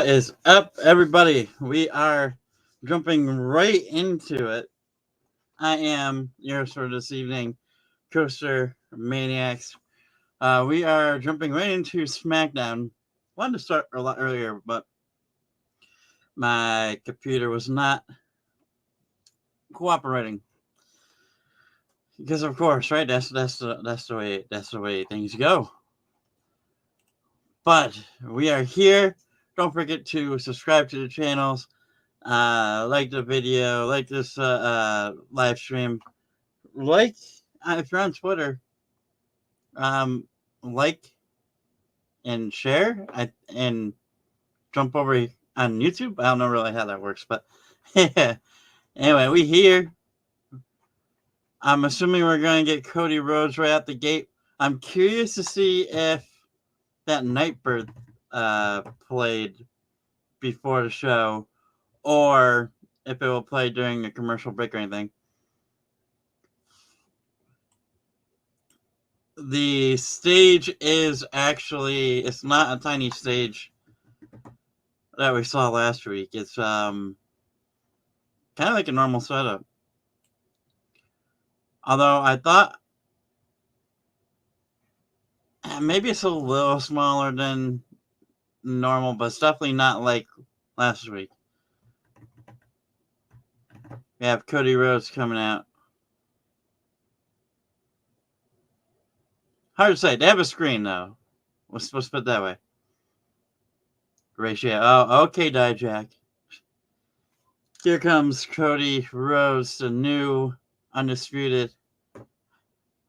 What is up, everybody? We are jumping right into it. I am your host for this evening, Coaster Maniacs. We are jumping right into SmackDown. Wanted to start a lot earlier, but my computer was not cooperating. Because of course, right? That's the way things go. But we are here. Don't forget to subscribe to the channels. Like the video, like this live stream, like if you're on Twitter, like and share, and jump over on YouTube. I don't know really how that works, but yeah. Anyway, we here. I'm assuming we're going to get Cody Rhodes right out the gate. I'm curious to see if that Nightbird played before the show, or if it will play during a commercial break or anything. The stage is actually, it's not a tiny stage that we saw last week. It's kind of like a normal setup. Although I thought maybe it's a little smaller than normal, but it's definitely not like last week. We have Cody Rhodes coming out. Hard to say. They have a screen, though. Let's put it that way. Ratio. Oh, okay, Dijak. Here comes Cody Rhodes, the new undisputed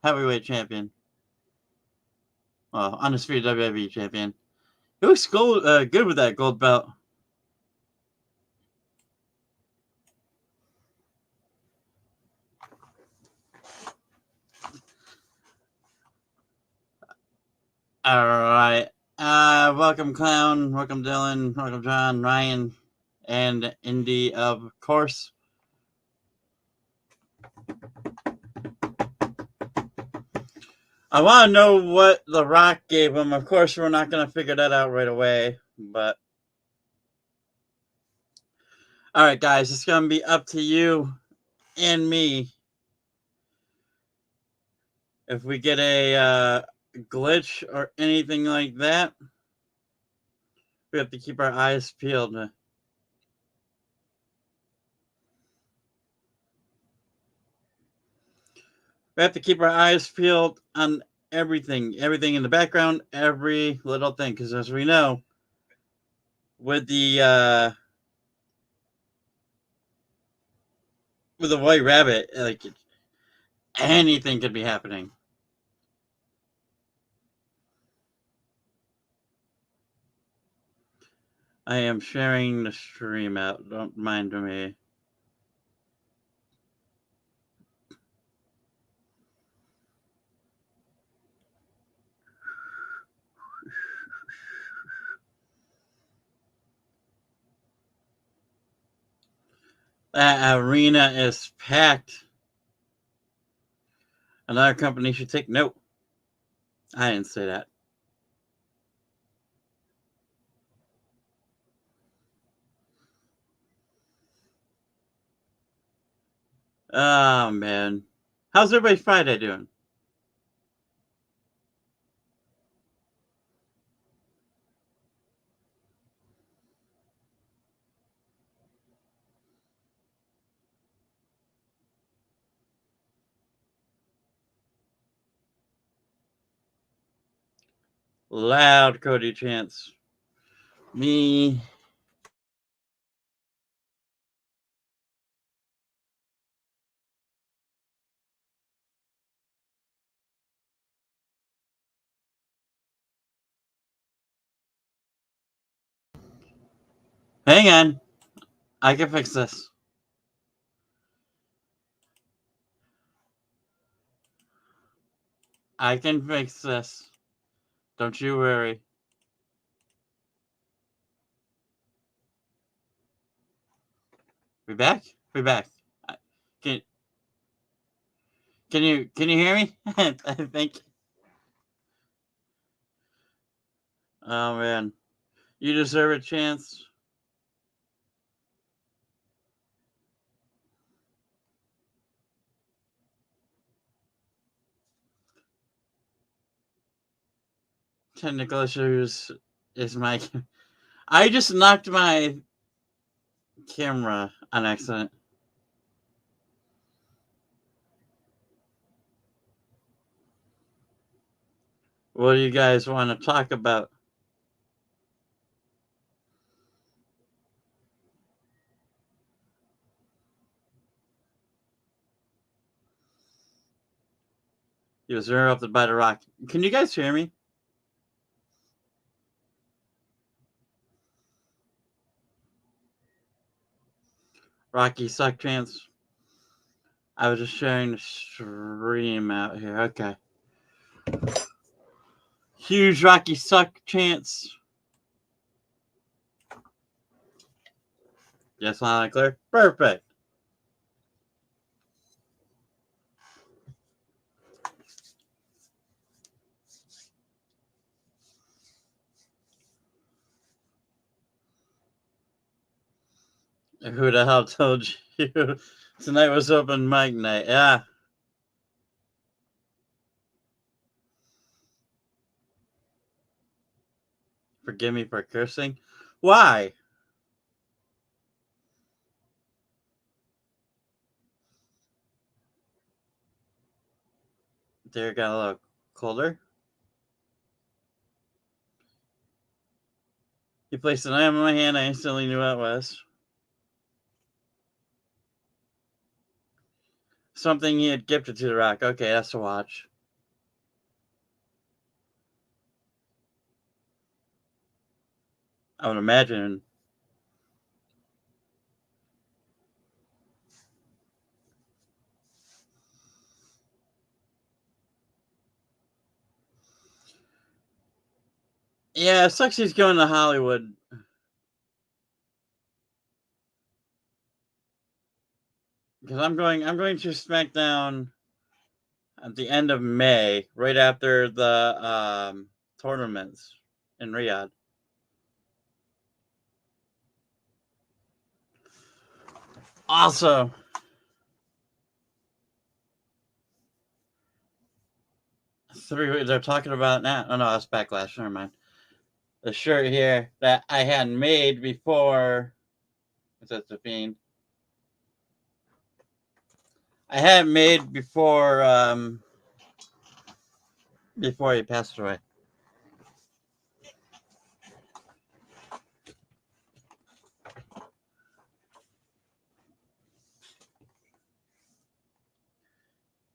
heavyweight champion. Well, undisputed WWE champion. He looks good with that gold belt. All right. Welcome, Clown. Welcome, Dylan. Welcome, John, Ryan, and Indy, of course. I want to know what The Rock gave him. Of course, we're not going to figure that out right away, but... All right, guys. It's going to be up to you and me. If we get a glitch or anything like that, we have to keep our eyes peeled. We have to keep our eyes peeled on everything in the background, every little thing, because as we know, with the White Rabbit, like anything could be happening. I am sharing the stream out. Don't mind me. That arena is packed. Another company should take note. I didn't say that. Oh, man. How's everybody Friday doing? Loud Cody chants. Me. Hang on. I can fix this. I can fix this. Don't you worry. We back? We back. Can you hear me? I think. Oh man. You deserve a chance. Technical issues is my... I just knocked my camera on accident. What do you guys want to talk about? He was interrupted by the rock. Can you guys hear me? Rocky suck chance. I was just sharing the stream out here. Okay. Huge Rocky suck chance. Yes, loud and clear. Perfect. Who the hell told you tonight was open mic night? Yeah. Forgive me for cursing. Why? There got a little colder. He placed an item in my hand. I instantly knew what it was. Something he had gifted to the rock. Okay, that's a watch. I would imagine. Yeah, it sucks he's going to Hollywood. Because I'm going to SmackDown at the end of May, right after the tournaments in Riyadh. Also, they're talking about now. Oh no, that's Backlash. Never mind. The shirt here that I had made before. What's that, the Fiend? I had made before he passed away.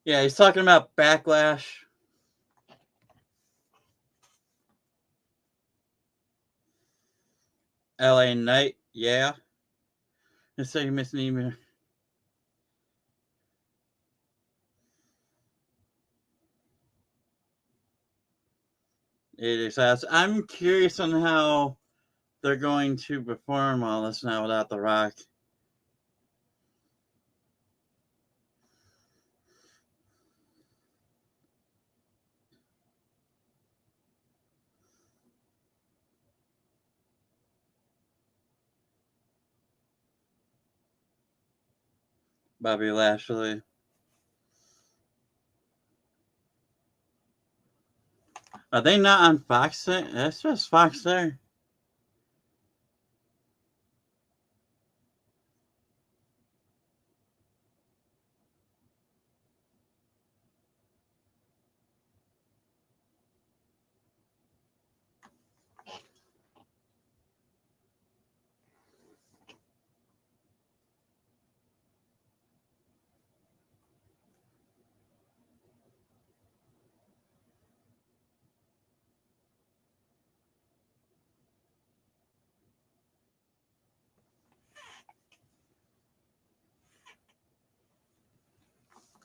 Yeah, he's talking about Backlash. LA Knight, yeah. Let's say you missed an email. It is. I'm curious on how they're going to perform all this now without The Rock. Bobby Lashley. Are they not on Fox? That's just Fox there.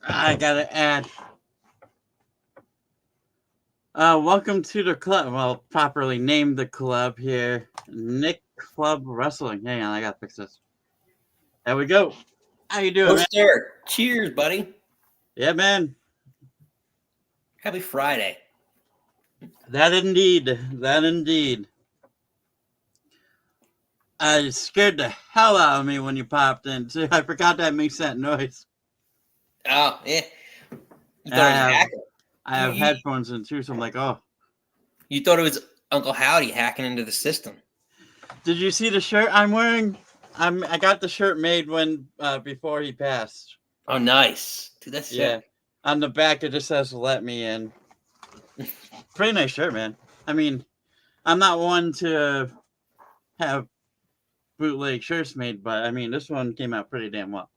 I gotta add. Welcome to the club. Well, properly named the club here. Nick Club Wrestling. Hang on, I gotta fix this. There we go. How you doing, man? Sir. Cheers, buddy. Yeah, man. Happy Friday. That indeed. That indeed. it scared the hell out of me when you popped in too. I forgot that makes that noise. Oh, yeah. You And thought it was hacking. I have headphones in too, so I'm like, oh. You thought it was Uncle Howdy hacking into the system. Did you see the shirt I'm wearing? I got the shirt made when before he passed. Oh, nice. Dude, that's Yeah. sick. On the back, it just says "Let me in." Pretty nice shirt, man. I mean, I'm not one to have bootleg shirts made, but I mean, this one came out pretty damn well.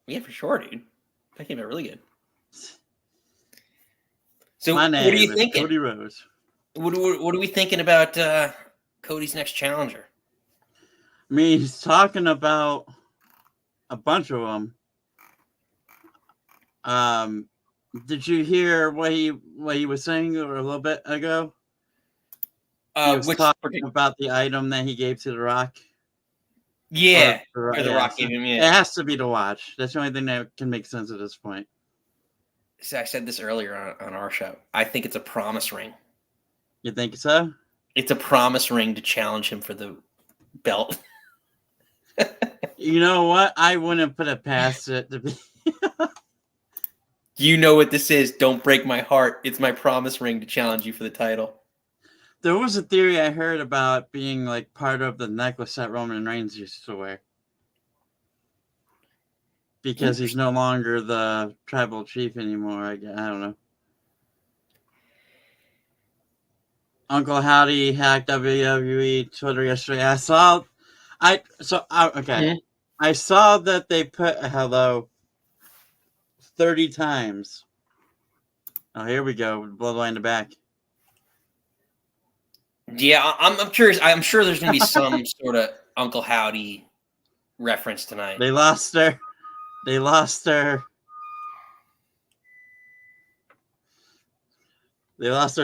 Yeah, for sure, dude. That came out really good. So, My what are name you is thinking? Cody Rose. What are we thinking about Cody's next challenger? I mean, he's talking about a bunch of them. Did you hear what he was saying a little bit ago? He was talking about the item that he gave to The Rock. Yeah, or The Rock gave him. Yeah, it has to be to watch. That's the only thing that can make sense at this point. So I said this earlier on our show. I think it's a promise ring. You think so? It's a promise ring to challenge him for the belt. You know what? I wouldn't put it past it to be. You know what this is. Don't break my heart. It's my promise ring to challenge you for the title. There was a theory I heard about being like part of the necklace that Roman Reigns used to wear. Because he's no longer the tribal chief anymore. I don't know. Uncle Howdy hacked WWE Twitter yesterday. I saw that they put a hello 30 times. Oh, here we go. Bloodline in the back. Yeah, I'm curious. I'm sure there's going to be some sort of Uncle Howdy reference tonight. They lost their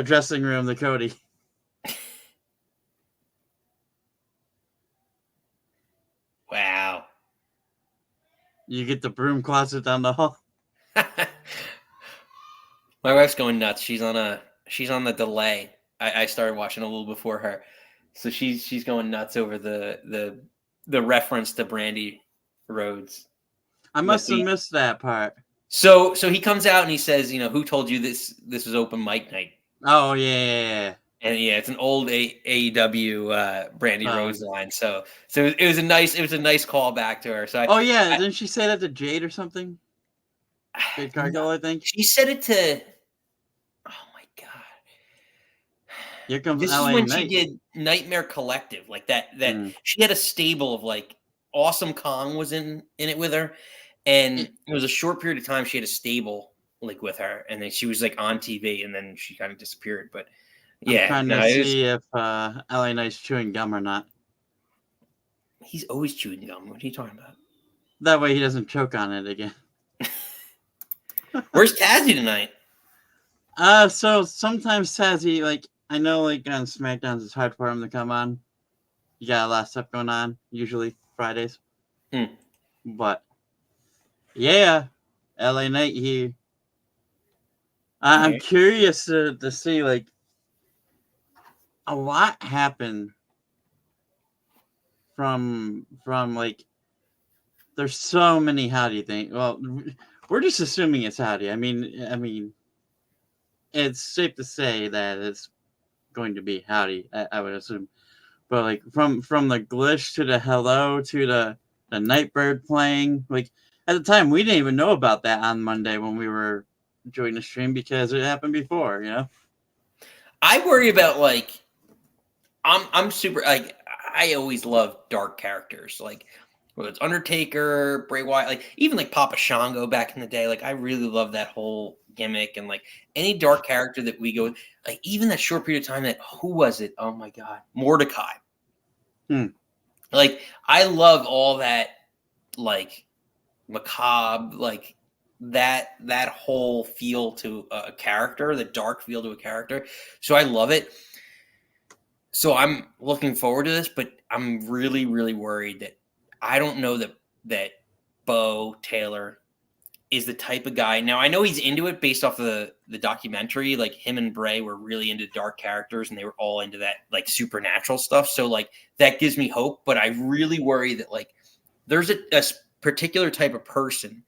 dressing room to Cody. Wow. You get the broom closet down the hall. My wife's going nuts. She's on the delay. I started watching a little before her, so she's going nuts over the reference to Brandy Rhodes. I must have missed that part. So he comes out and he says, who told you this was open mic night? Oh yeah. And yeah, it's an old AEW Brandy Rhodes line. So it was a nice call back to her. So didn't she say that to Jade or something? Jade Cargill, I think. She said it to. Oh my god! Here comes this LA is when Knight. she did Nightmare Collective, like that. She had a stable of like Awesome Kong was in it with her, and it was a short period of time she had a stable like with her, and then she was like on TV, and then she kind of disappeared. But yeah, I'm trying to see if LA Knight's chewing gum or not. He's always chewing gum. What are you talking about? That way he doesn't choke on it again. Where's TAZZY tonight? So sometimes TAZZY, like, I know like on SmackDowns it's hard for him to come on. You got a lot of stuff going on, usually Fridays. But yeah, LA Knight here. I'm curious to see, like, a lot happened from like, there's so many Howdy things. Well, we're just assuming it's Howdy. I mean, it's safe to say that it's going to be Howdy, I would assume. But like from the glitch to the hello to the Nightbird playing, like at the time we didn't even know about that on Monday when we were doing the stream because it happened before, I worry about like I'm super like I always love dark characters, like whether it's Undertaker, Bray Wyatt, like even like Papa Shango back in the day. Like I really love that whole gimmick, and like any dark character that we go, like even that short period of time that who was it? Oh my god, Mordecai. Like I love all that, like macabre, like that whole feel to a character, the dark feel to a character. So I love it. So I'm looking forward to this, but I'm really, really worried that I don't know that Bo, Taylor, is the type of guy. Now I know he's into it based off the documentary. Like him and Bray were really into dark characters, and they were all into that like supernatural stuff. So like that gives me hope. But I really worry that like there's a particular type of person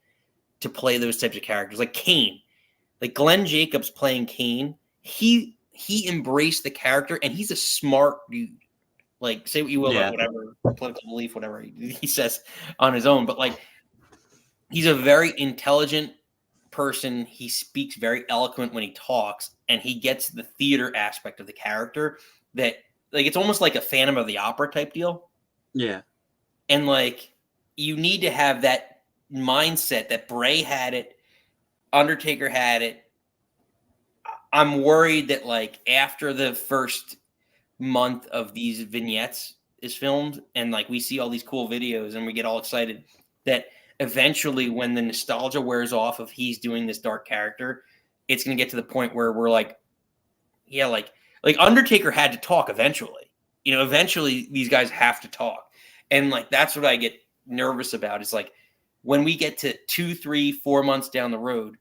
to play those types of characters, like Kane, like Glenn Jacobs playing Kane. He embraced the character, and he's a smart dude. Like say what you will about whatever political belief, whatever he says on his own, but like. He's a very intelligent person. He speaks very eloquent when he talks, and he gets the theater aspect of the character that like it's almost like a Phantom of the Opera type deal. Yeah. And like you need to have that mindset that Bray had it, Undertaker had it. I'm worried that like after the first month of these vignettes is filmed and like we see all these cool videos and we get all excited that eventually when the nostalgia wears off of he's doing this dark character, it's going to get to the point where we're like, yeah, like Undertaker had to talk eventually. You know, eventually these guys have to talk. And like that's what I get nervous about is like when we get to 2, 3, 4 months down the road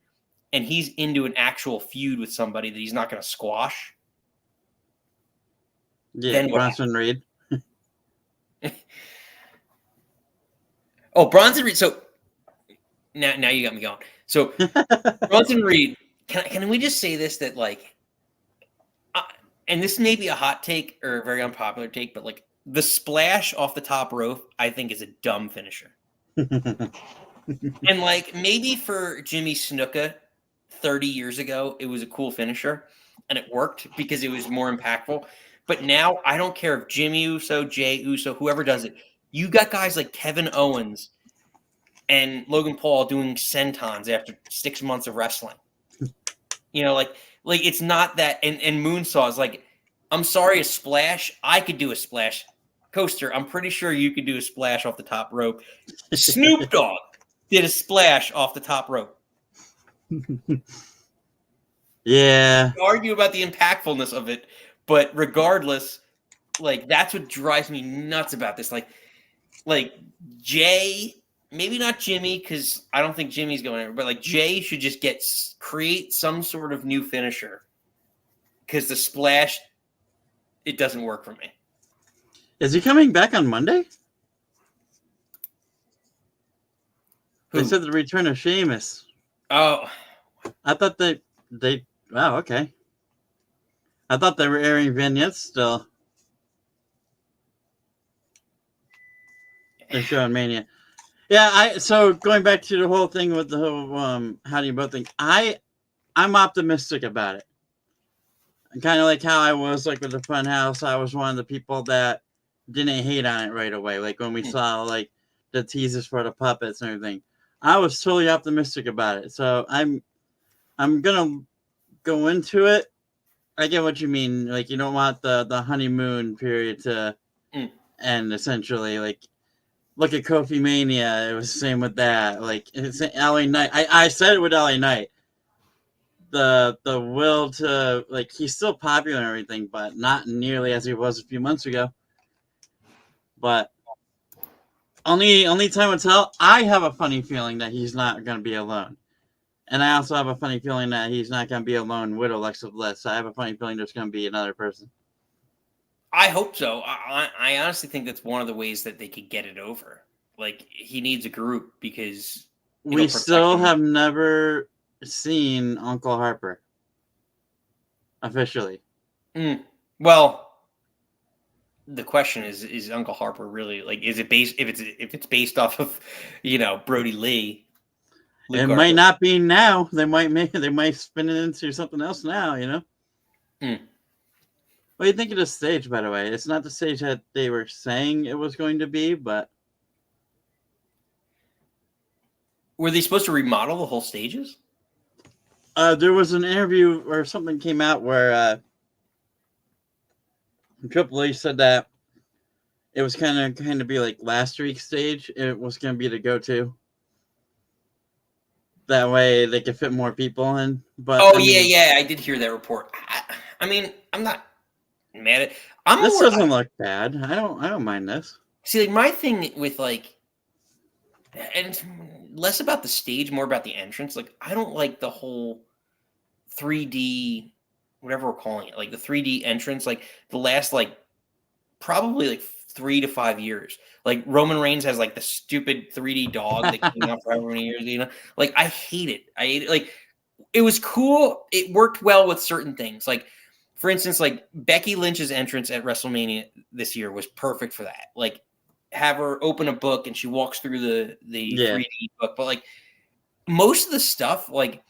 and he's into an actual feud with somebody that he's not going to squash. Yeah, then Bronson Reed. Oh, Bronson Reed. So now you got me going. So Bronson Reed, can we just say this that like, and this may be a hot take or a very unpopular take, but like the splash off the top rope, I think is a dumb finisher. And like maybe for Jimmy Snuka 30 years ago, it was a cool finisher and it worked because it was more impactful. But now I don't care if Jimmy Uso, Jay Uso, whoever does it. You got guys like Kevin Owens and Logan Paul doing sentons after 6 months of wrestling. You know, like it's not that. And moonsaws. Like, I'm sorry, a splash. I could do a splash. Coaster, I'm pretty sure you could do a splash off the top rope. Snoop Dogg did a splash off the top rope. Yeah. Argue about the impactfulness of it, but regardless, like that's what drives me nuts about this. Like Jay, maybe not Jimmy, because I don't think Jimmy's going anywhere, but like Jay should just create some sort of new finisher. Because the splash, it doesn't work for me. Is he coming back on Monday? Who? They said the return of Sheamus. Oh. I thought they wow, okay. I thought they were airing vignettes still. They're showing Mania. Yeah, so going back to the whole thing with the whole how do you both think? I'm optimistic about it. Kind of like how I was like with the Funhouse. I was one of the people that didn't hate on it right away. Like when we saw like the teasers for the puppets and everything. I was totally optimistic about it. So I'm gonna go into it. I get what you mean. Like you don't want the honeymoon period to end essentially. Like look at Kofi Mania. It was the same with that. Like it's LA Knight. I said it with LA Knight. The will to like he's still popular and everything, but not nearly as he was a few months ago. But only time will tell. I have a funny feeling that he's not going to be alone, and I also have a funny feeling that he's not going to be alone with Alexa Bliss. I have a funny feeling there's going to be another person. I hope so. I honestly think that's one of the ways that they could get it over. Like he needs a group because we still have never seen Uncle Harper officially. Well, the question is Uncle Harper really like is it based if it's based off of Brody Lee? Luke Harper. Might not be now. They might spin it into something else now. What do you think of the stage, by the way? It's not the stage that they were saying it was going to be, but were they supposed to remodel the whole stages? There was an interview or something came out where Triple H said that it was kind of be like last week's stage. It was going to be the go-to. That way they could fit more people in. But I did hear that report. I mean, I'm not mad at. This doesn't look bad. I don't mind this. See, like my thing with like, and less about the stage, more about the entrance. Like, I don't like the whole 3D, whatever we're calling it, like the 3D entrance. Like the last probably 3 to 5 years. Like Roman Reigns has like the stupid 3D dog that came out for however many years. Like I hate it. I hate it. Like it was cool. It worked well with certain things. Like for instance, like Becky Lynch's entrance at WrestleMania this year was perfect for that. Like have her open a book and she walks through the 3D book. But like most of the stuff, like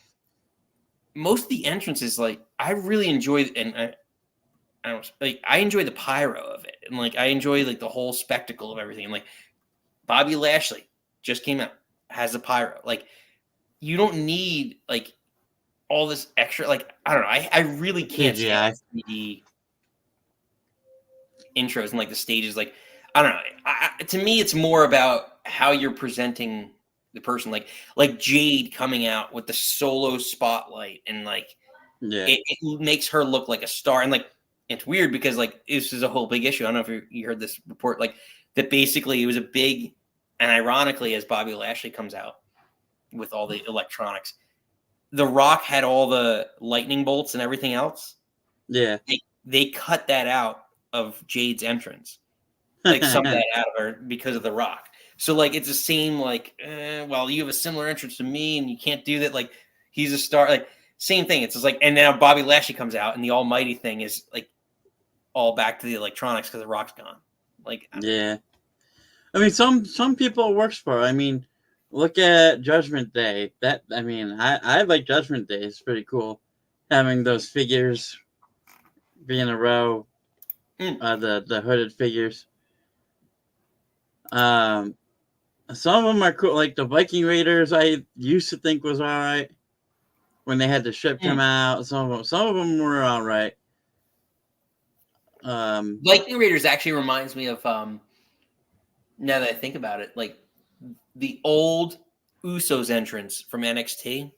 most of the entrances, like I really enjoy, and I enjoy the pyro of it, and like I enjoy like the whole spectacle of everything. And, like Bobby Lashley just came out, has a pyro. Like you don't need like all this extra. Like I don't know. I really can't stand 3D intros and like the stages. Like I don't know. To me, it's more about how you're presenting the person. Like Jade coming out with the solo spotlight, and like it makes her look like a star. And like it's weird because like this is a whole big issue. I don't know if you heard this report, like that basically it was a big, and ironically, as Bobby Lashley comes out with all the electronics, The Rock had all the lightning bolts and everything else. Yeah. They cut that out of Jade's entrance. Like some of that out of her because of The Rock. So like it's the same like, well, you have a similar entrance to me and you can't do that. Like he's a star. Like same thing. It's just like, and now Bobby Lashley comes out and the almighty thing is like all back to the electronics because The Rock's gone. Like yeah. I mean, some people it works for. I mean, look at Judgment Day. I like Judgment Day. It's pretty cool having those figures be in a row. The hooded figures. Some of them are cool. Like the Viking Raiders, I used to think was all right when they had the ship come out. Some of them were all right. Viking Raiders actually reminds me of now that I think about it, like the old Usos entrance from NXT,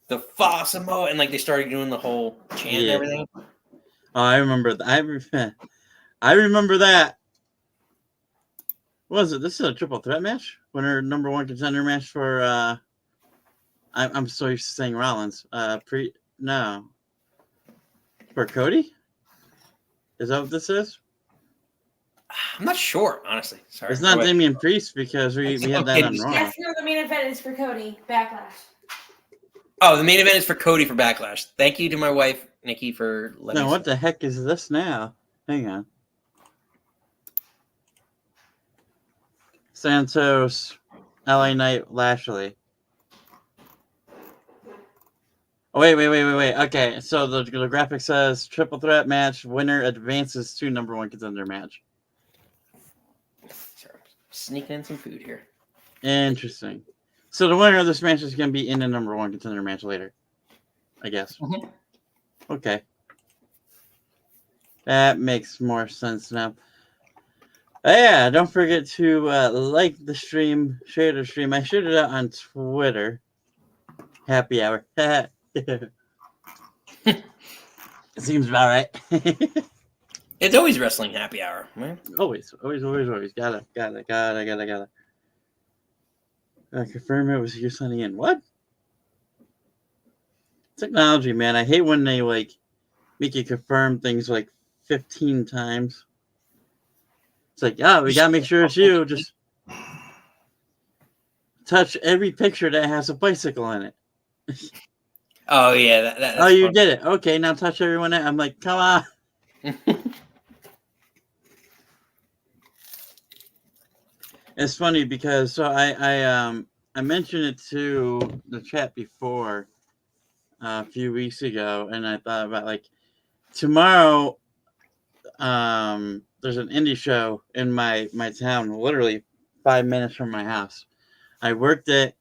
the Fossimo, and like they started doing the whole chant and everything. Oh, I remember that. I remember that. What was it? This is a triple threat match? Winner number one contender match for I'm so used to saying Rollins. For Cody? Is that what this is? I'm not sure, honestly. Sorry. It's not Damian Priest because we had that on Raw. Yes, no, the main event is for Cody. Backlash. Oh, the main event is for Cody for Backlash. Thank you to my wife, Nikki, for letting me. Now, what the heck is this now? Hang on. Santos, LA Knight, Lashley. Oh, wait. Okay, so the graphic says triple threat match. Winner advances to number one contender match. Sorry, sneaking in some food here. Interesting. So the winner of this match is going to be in the number one contender match later, I guess. Mm-hmm. Okay. That makes more sense now. Yeah, don't forget to like the stream, share the stream. I shared it out on Twitter. Happy hour. It seems about right. It's always wrestling happy hour, man. Always. Gotta. Confirm it was you signing in. What? Technology, man. I hate when they like make you confirm things like 15 times. It's like, oh, we gotta make sure it's you. Just touch every picture that has a bicycle in it. Oh yeah, that's you fun. Did it. Okay, now touch everyone. I'm like, come on. It's funny because so I mentioned it to the chat before a few weeks ago, and I thought about like tomorrow. There's an indie show in my town, literally 5 minutes from my house. I worked it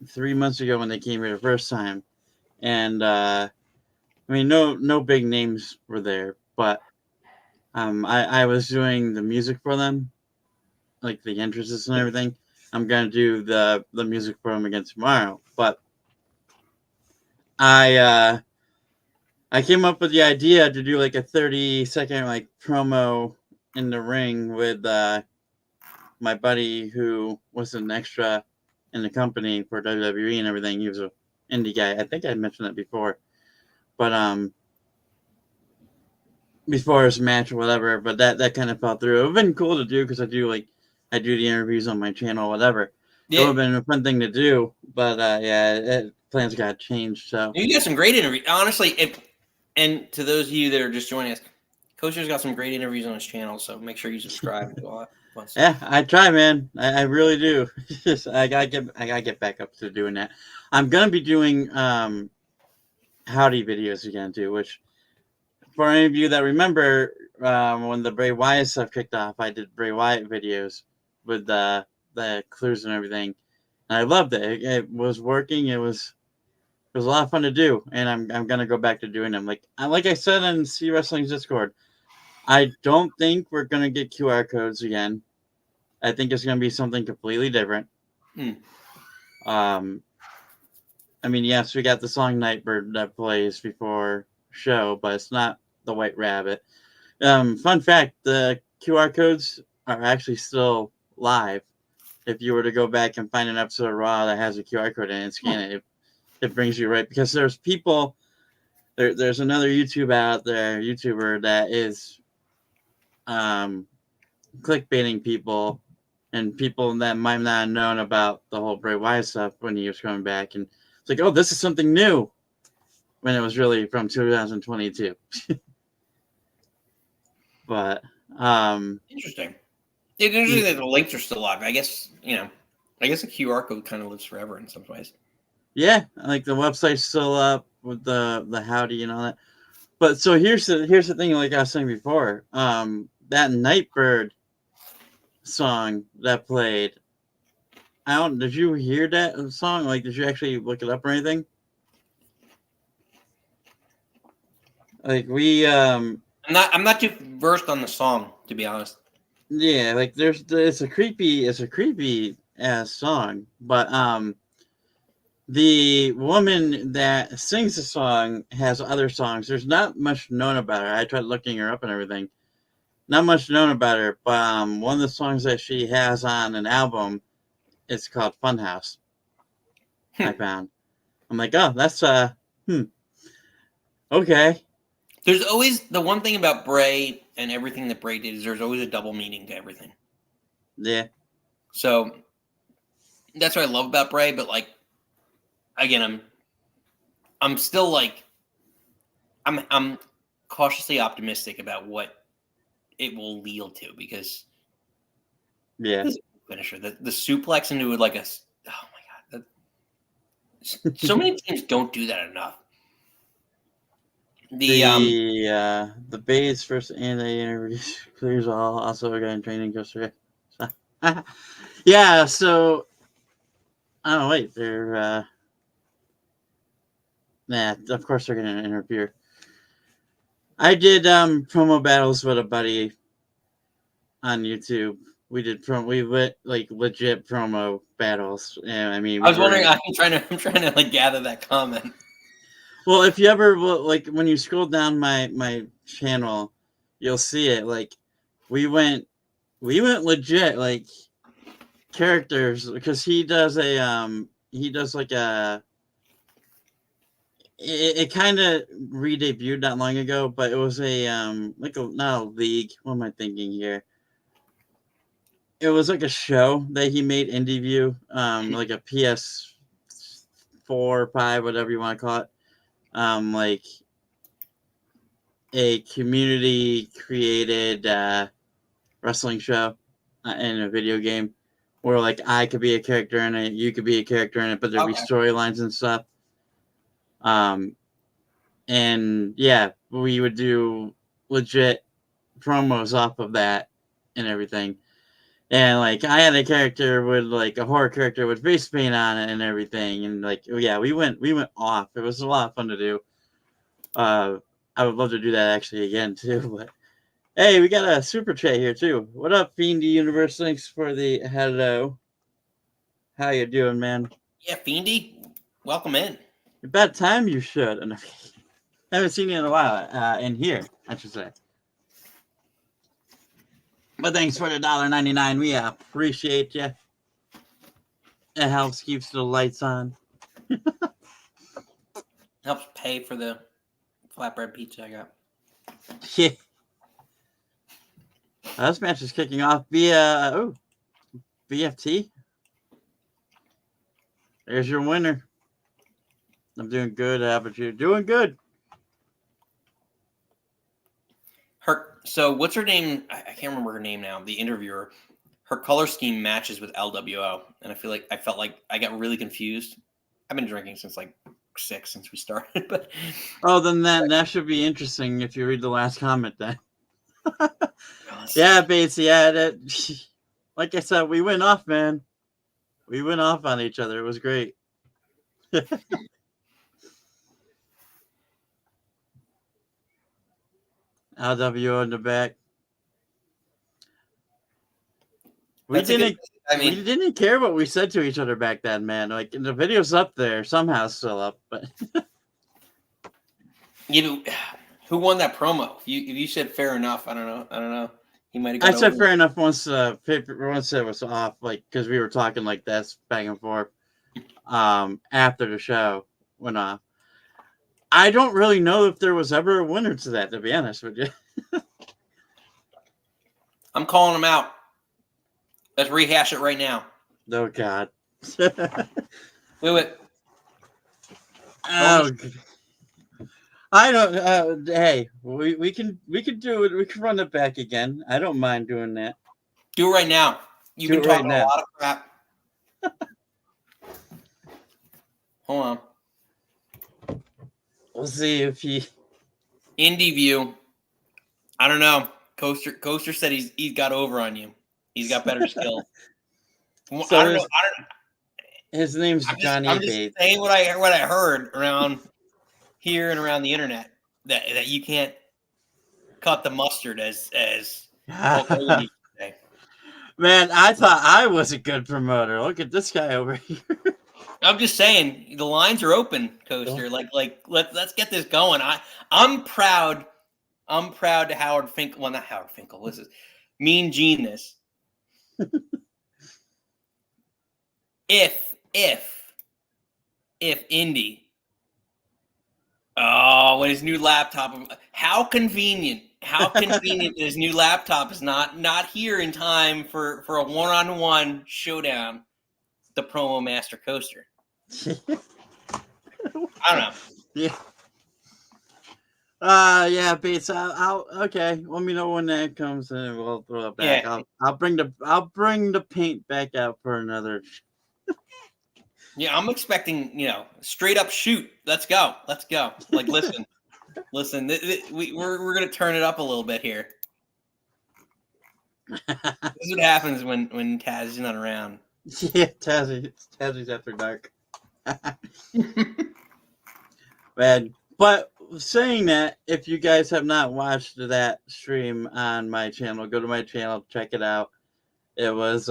3 months ago when they came here the first time, and I mean no big names were there, but I was doing the music for them. Like the entrances and everything. I'm gonna do the music for them again tomorrow. But I came up with the idea to do like a 30-second like promo in the ring with my buddy who was an extra in the company for WWE and everything. He was an indie guy. I think I mentioned that before, but before his match or whatever. But that kind of fell through. It would have been cool to do because I do the interviews on my channel, whatever. It would have been a fun thing to do, but plans got changed. So you got some great interviews, honestly. And to those of you that are just joining us, Kosher's got some great interviews on his channel, so make sure you subscribe. Yeah, I try, man. I really do. I gotta get back up to doing that. I'm gonna be doing howdy videos again too. Which, for any of you that remember, when the Bray Wyatt stuff kicked off, I did Bray Wyatt videos with the clues and everything. And I loved it. It was working. It was a lot of fun to do, and I'm gonna go back to doing them. Like I said in C Wrestling's Discord, I don't think we're gonna get QR codes again. I think it's gonna be something completely different. I mean, yes, we got the song Nightbird that plays before show, but it's not the White Rabbit. Fun fact: the QR codes are actually still live. If you were to go back and find an episode of Raw that has a QR code in it and scan it, it brings you right, because there's people. There's another YouTuber that is clickbaiting people, and people that might not have known about the whole Bray Wyatt stuff when he was coming back, and it's like, oh, this is something new, when it was really from 2022. But interesting. It's interesting that the links are still live. I guess the QR code kind of lives forever in some ways. Yeah, like the website's still up with the howdy and all that. But so here's the thing, like I was saying before, that Nightbird song that played, did you hear that song? Like, did you actually look it up or anything? Like I'm not too versed on the song, to be honest. Yeah, like it's a creepy ass song, but the woman that sings the song has other songs. There's not much known about her. I tried looking her up and everything. Not much known about her, but one of the songs that she has on an album is called Funhouse. I found. I'm like, oh, that's okay. There's always the one thing about Bray and everything that Bray did is there's always a double meaning to everything. Yeah. So that's what I love about Bray, but like, again, I'm still like, I'm cautiously optimistic about what it will lead to, because finisher, the suplex into like a, oh my god, so many teams don't do that enough. The Bays first interview clears all, also a guy in training goes through. Yeah, so oh wait, they're of course they're gonna interfere. I did promo battles with a buddy on YouTube. We went like legit promo battles. And I mean, I was wondering, I'm trying to like gather that comment. Well, if you ever like when you scroll down my channel, you'll see it. Like we went legit like characters, because he does like a it kind of re-debuted not long ago, but it was a not a league. What am I thinking here? It was like a show that he made, Indie View, like a PS4 or 5, whatever you want to call it. Like a community created wrestling show in a video game, where like I could be a character in it, you could be a character in it, but there'd be storylines and stuff. And yeah, we would do legit promos off of that and everything. And like I had a character with like a horror character with face paint on it and everything, and like yeah, we went off. It was a lot of fun to do. I would love to do that actually again too. But hey, we got a super chat here too. What up, Fiendy Universe? Thanks for the hello. How you doing, man? Yeah, Fiendy, welcome in. About time you should. I haven't seen you in a while. In here, I should say. But thanks for the $1.99. We appreciate you. It helps keeps the lights on. Helps pay for the flatbread pizza I got. Yeah. This match is kicking off via BFT. There's your winner. I'm doing good. How about you? Doing good. So what's her name? I can't remember her name now. The interviewer. Her color scheme matches with LWO, and I felt like I got really confused. I've been drinking since like 6 since we started, but then that should be interesting if you read the last comment then. Yeah, Bates. Yeah, like I said, we went off, man. We went off on each other. It was great. LWO in the back. We didn't care what we said to each other back then, man. Like the video's up there, somehow still up, but who won that promo? If you said fair enough, I don't know. He might have. I said fair enough once it was off, like because we were talking like this back and forth. After the show went off, I don't really know if there was ever a winner to that. To be honest with you, I'm calling him out. Let's rehash it right now. Oh God. Wait. Oh. I don't. Hey, we can do it. We can run it back again. I don't mind doing that. Do it right now. You've been talking a lot of crap. Hold on. We'll see if he. Indie view. I don't know. Coaster said he's got over on you. He's got better skills. So I don't know. His name's Johnny I'm just saying what I heard around here and around the internet that you can't cut the mustard as Man, I thought I was a good promoter. Look at this guy over here. I'm just saying the lines are open, Coaster. Let's get this going. I'm proud. I'm proud to Howard Finkel. Well, not Howard Finkel. This is Mean Gene. This. If Indy. Oh, when his new laptop. How convenient. How convenient that his new laptop is not here in time for a one-on-one showdown. The promo master Coaster. I don't know. Yeah. Yeah, Bates. I'll okay. Let me know when that comes, and we'll throw it back. Yeah. I'll bring the paint back out for another. Yeah, I'm expecting straight up shoot. Let's go. Like listen, we're gonna turn it up a little bit here. This is what happens when Tazzy's not around. Yeah, Tazzy's after dark. Man, but saying that, if you guys have not watched that stream on my channel, go to my channel, check it out. It was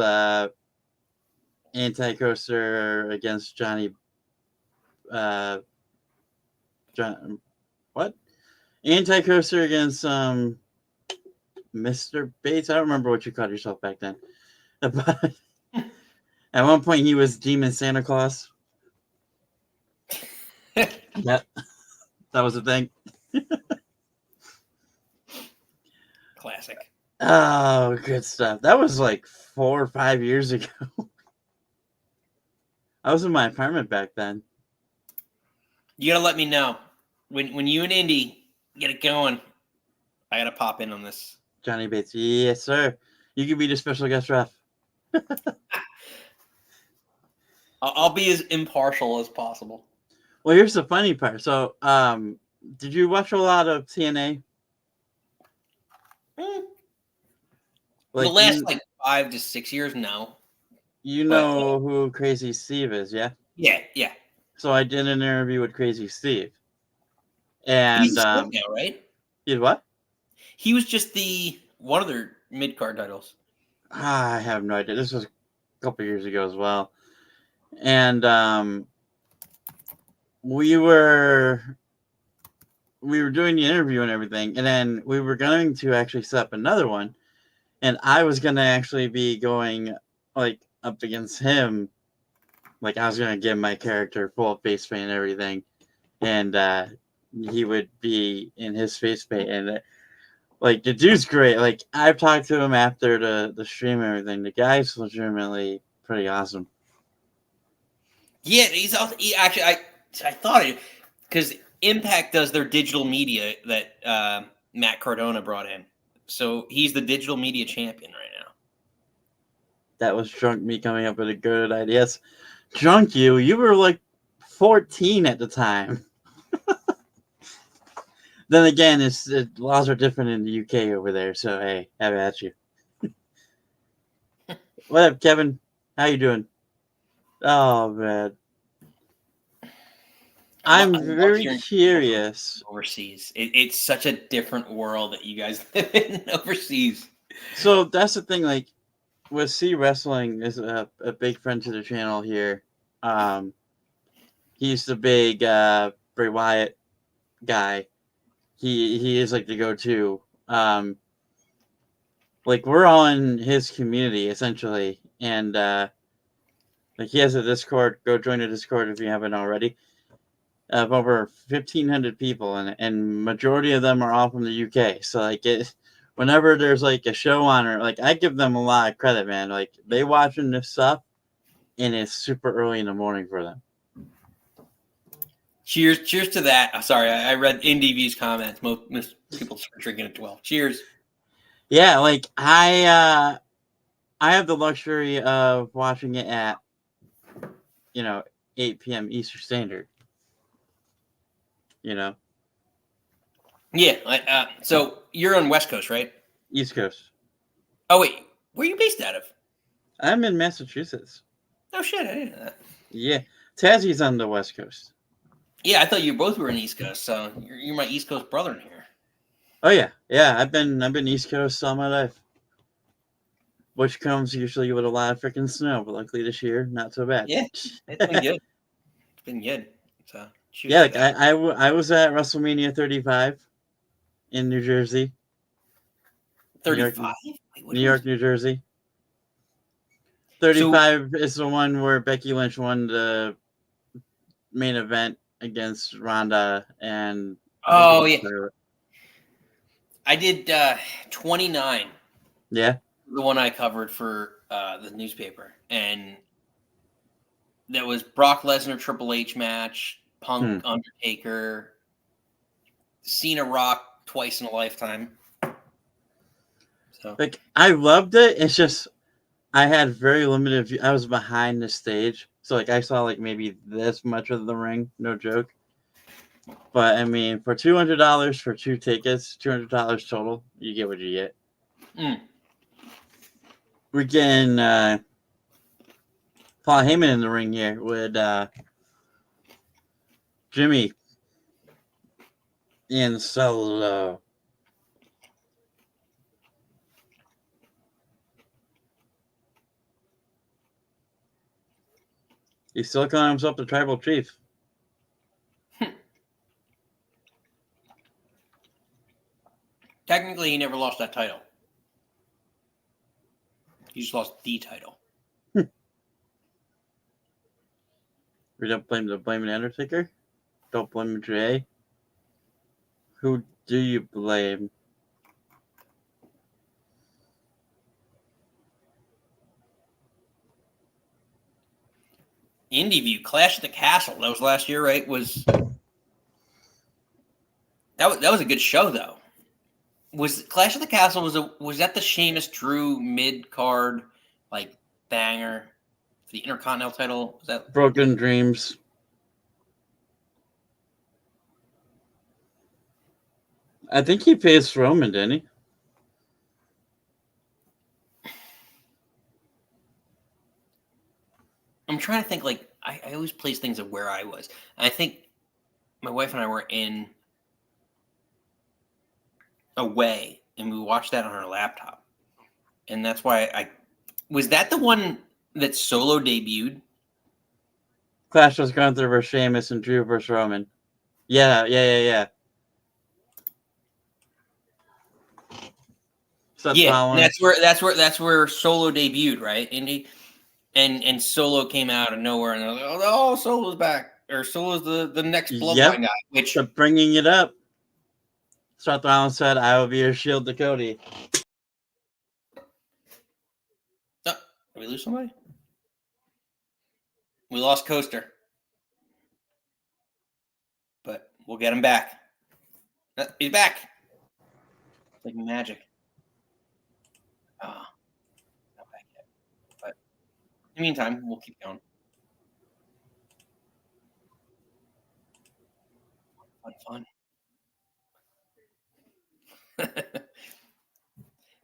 Anti-Coaster against Johnny. What? Anti-Coaster against Mr. Bates. I don't remember what you called yourself back then. But at one point, he was Demon Santa Claus. That was a thing. Classic. Oh, good stuff. That was like 4 or 5 years ago. I was in my apartment back then. You gotta let me know when you and Indy get it going. I gotta pop in on this. Johnny Bates, yes, sir. You can be the special guest ref. I'll be as impartial as possible. Well, here's the funny part. So, did you watch a lot of TNA? The last 5 to 6 years, no. You know who Crazy Steve is, yeah? Yeah. So I did an interview with Crazy Steve. And he's now, right? He did what? He was just one of their mid-card titles. I have no idea. This was a couple years ago as well. And we were doing the interview and everything, and then we were going to actually set up another one, and I was going to actually be going like up against him Like I was gonna give my character full face paint and everything, and he would be in his face paint, and like the dude's great. Like I've talked to him after the stream and everything. The guy's legitimately pretty awesome. Yeah, he's also actually I thought it because Impact does their digital media that Matt Cardona brought in, so he's the digital media champion right now. That was drunk me coming up with a good ideas. Drunk you were like 14 at the time. Then again, the laws are different in the UK over there, so hey, have at you. What up, Kevin? How you doing? Oh man, I'm very curious. Overseas, it's such a different world that you guys live in overseas. So that's the thing. Like, with C Wrestling is a big friend to the channel here. He's the big Bray Wyatt guy. He is like the go-to. Like we're all in his community essentially, and like he has a Discord. Go join the Discord if you haven't already. Of over 1,500 people, and majority of them are all from the UK. So like whenever there's like a show on, or like I give them a lot of credit, man. Like they watching this stuff, and it's super early in the morning for them. Cheers to that. Sorry, I read IndieView's comments. Most people are drinking at 12. Cheers. Yeah, like I have the luxury of watching it at 8 p.m. Eastern Standard. Yeah. So you're on West Coast, right? East Coast. Oh wait, where are you based out of? I'm in Massachusetts. Oh shit, I didn't know that. Yeah, Tazzy's on the West Coast. Yeah, I thought you both were in East Coast, so you're my East Coast brother in here. Oh yeah. I've been East Coast all my life, which comes usually with a lot of freaking snow. But luckily this year, not so bad. Yeah, it's been good. It's been good. So yeah, like I was at WrestleMania 35 in New Jersey. 35. New York, New Jersey. 35 is the one where Becky Lynch won the main event against Ronda and. Oh yeah. I did 29. Yeah. The one I covered for the newspaper, and that was Brock Lesnar Triple H match, Punk Undertaker, Cena Rock twice in a lifetime. So like I loved it. It's just I had very limited view. I was behind the stage, so like I saw like maybe this much of the ring. No joke. But I mean, for $200 for 2 tickets, $200 total, you get what you get. We're getting Paul Heyman in the ring here with Jimmy and Solo. He's still calling himself the Tribal Chief. Technically, he never lost that title. He just lost the title. We don't blame the Undertaker. Don't blame Jay. Who do you blame? IndieView, Clash at the Castle. That was last year, right? That was a good show though. Was Clash at the Castle was that the Sheamus Drew mid card like banger for the Intercontinental title? Was that Broken Dreams? I think he faced Roman, didn't he? I'm trying to think. Like I always place things of where I was. And I think my wife and I were in away, and we watched that on our laptop, and that's why was that the one that Solo debuted. Clash was Gunther versus Sheamus and Drew versus Roman. Yeah. Yeah, that's where Solo debuted, right? And and Solo came out of nowhere, and they're like, "Oh, Solo's back," or Solo's the next Bloodline guy. Which so bringing it up, Seth Rollins said, "I will be your shield to Cody." did we lose somebody? We lost Coaster, but we'll get him back. He's back. It's like magic. Not back yet. But in the meantime, we'll keep going. Fun.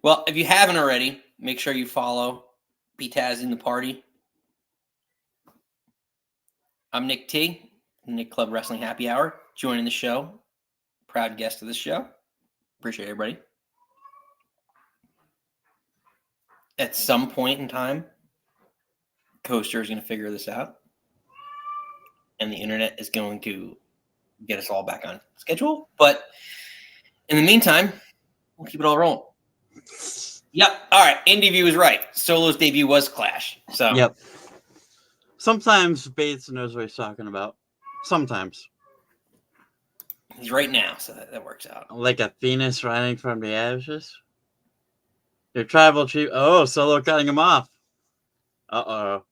Well, if you haven't already, make sure you follow B-TAZZY in the party. I'm Nick T, Nick Club Wrestling Happy Hour, joining the show. Proud guest of the show. Appreciate everybody. At some point in time, Coaster is going to figure this out, and the internet is going to get us all back on schedule. But in the meantime, we'll keep it all rolling. Yep. All right. Indie was right. Solo's debut was Clash. So Yep. Sometimes Bates knows what he's talking about. Sometimes. he's right now, so that works out. Like a phoenix rising from the ashes. Your tribal chief. Oh, Solo cutting him off. Uh-oh.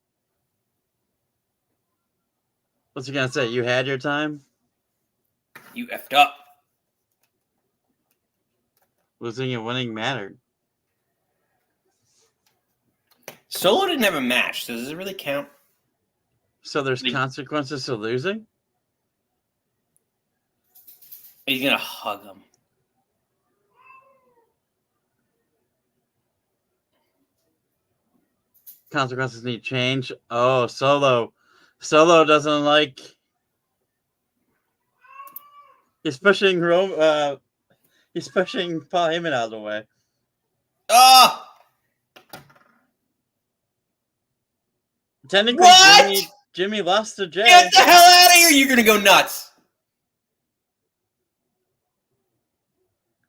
What's he gonna say? You had your time? You effed up. Losing and winning mattered. Solo didn't have a match, so does it really count? So there's consequences to losing? He's going to hug him. Consequences need change. Oh, Solo. Solo doesn't like... He's pushing he's pushing Paul Heyman out of the way. Oh! Technically, What? Jimmy lost to Jay. Get the hell out of here! You're going to go nuts.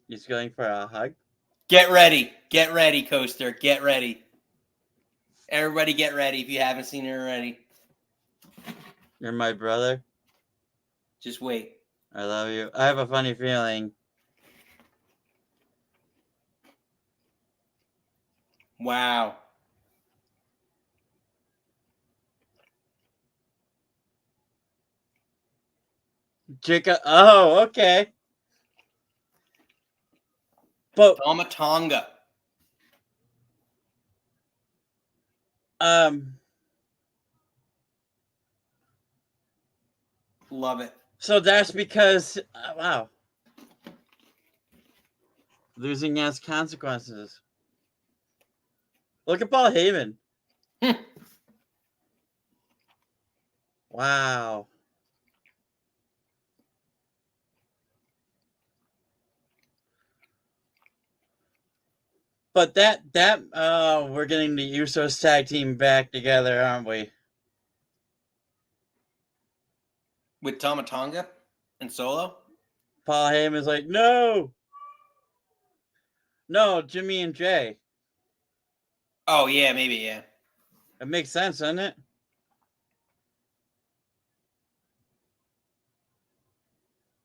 He's going for a hug. Get ready. Get ready, Coaster. Get ready. Everybody get ready if you haven't seen it already. You're my brother. Just wait. I love you. I have a funny feeling. Wow. Jacob. Oh, okay. But Tomatonga. Love it. So that's because wow. Losing has consequences. Look at Paul Heyman. Wow. But we're getting the Usos tag team back together, aren't we? With Tomatonga and Solo? Paul Heyman's like, no, Jimmy and Jay. Oh, yeah, maybe, yeah. It makes sense, doesn't it?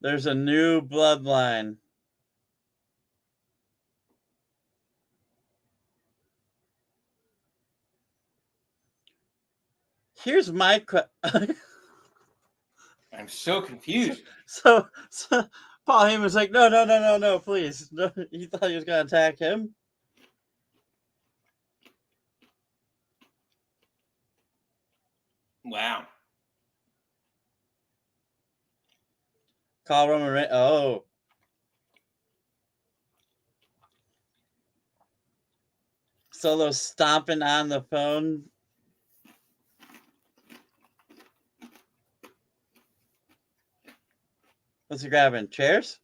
There's a new bloodline. Here's my question. I'm so confused. So Paul Heyman's like, no, please. No, he thought he was going to attack him. Wow. Call Roman Reigns. Oh. Solo stomping on the phone. What's he grabbing? Chairs?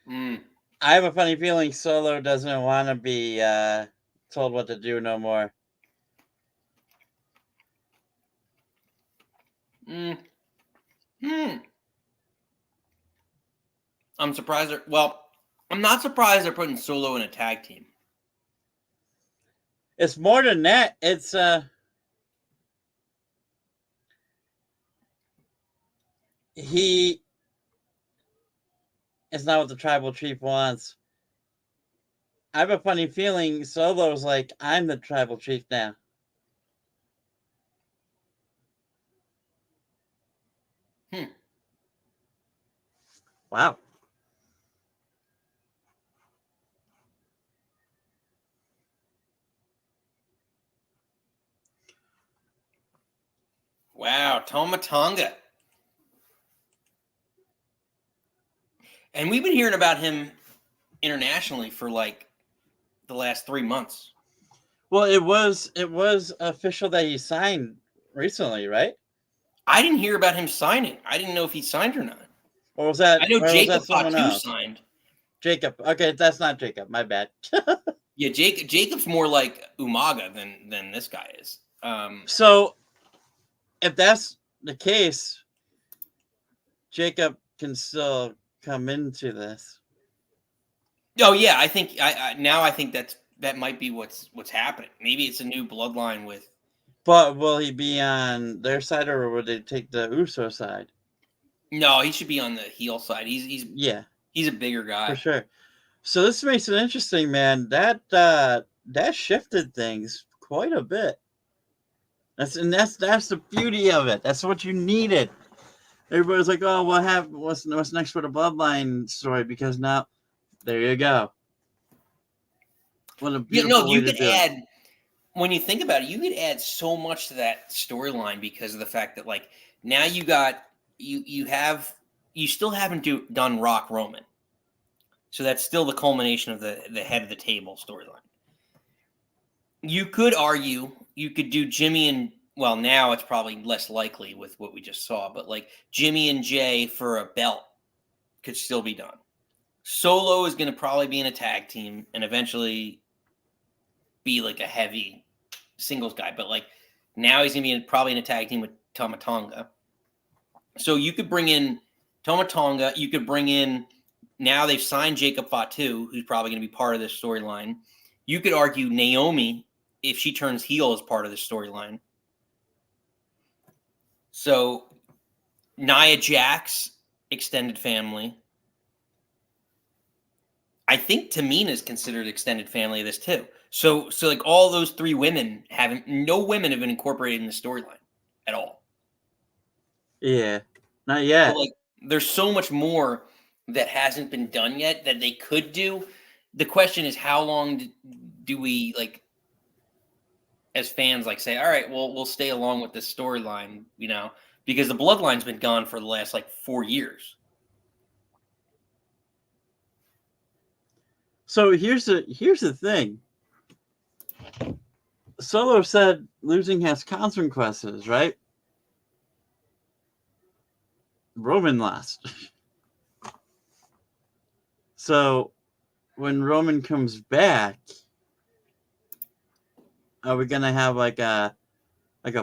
I have a funny feeling Solo doesn't want to be told what to do no more. I'm surprised. Well, I'm not surprised they're putting Solo in a tag team. It's more than that. It's he is not what the tribal chief wants. I have a funny feeling Solo's like, I'm the tribal chief now. Wow. Wow, Tama Tonga. And we've been hearing about him internationally for like the last 3 months. Well, it was official that he signed recently, right? I didn't hear about him signing. I didn't know if he signed or not. Or was that? I know or was Jacob that someone Fatu else? signed. Jacob. Okay, that's not Jacob. My bad. Yeah, Jacob's more like Umaga than this guy is. So, if that's the case, Jacob can still come into this. Oh yeah, I think I think that might be what's happening. Maybe it's a new bloodline with. But will he be on their side, or will they take the Uso side? No, he should be on the heel side. Yeah, he's a bigger guy for sure. So this makes it interesting, man. That shifted things quite a bit. That's the beauty of it. That's what you needed. Everybody's like, "Oh, what's next for the bloodline story?" Because now, there you go. What a beautiful way you to could do add. it. When you think about it, you could add so much to that storyline because of the fact that like now you got you still haven't done Rock Roman, so that's still the culmination of the head of the table storyline. You could argue you could do Jimmy and well now it's probably less likely with what we just saw, but like Jimmy and Jay for a belt could still be done. Solo is going to probably be in a tag team and eventually be like a heavy singles guy, but like now he's gonna be probably in a tag team with Tama Tonga. So you could bring in Tama Tonga. You could bring in now they've signed Jacob Fatu, who's probably going to be part of this storyline. You could argue Naomi if she turns heel as part of this storyline. So Nia Jax extended family. I think Tamina is considered extended family of this too. So like all those three women no women have been incorporated in the storyline at all. Yeah, not yet. So like there's so much more that hasn't been done yet that they could do. The question is how long do we like as fans like say, all right, well we'll stay along with this storyline, because the bloodline's been gone for the last like 4 years. So here's the thing. Solo said losing has consequences, right? Roman lost. So when Roman comes back, are we gonna have like a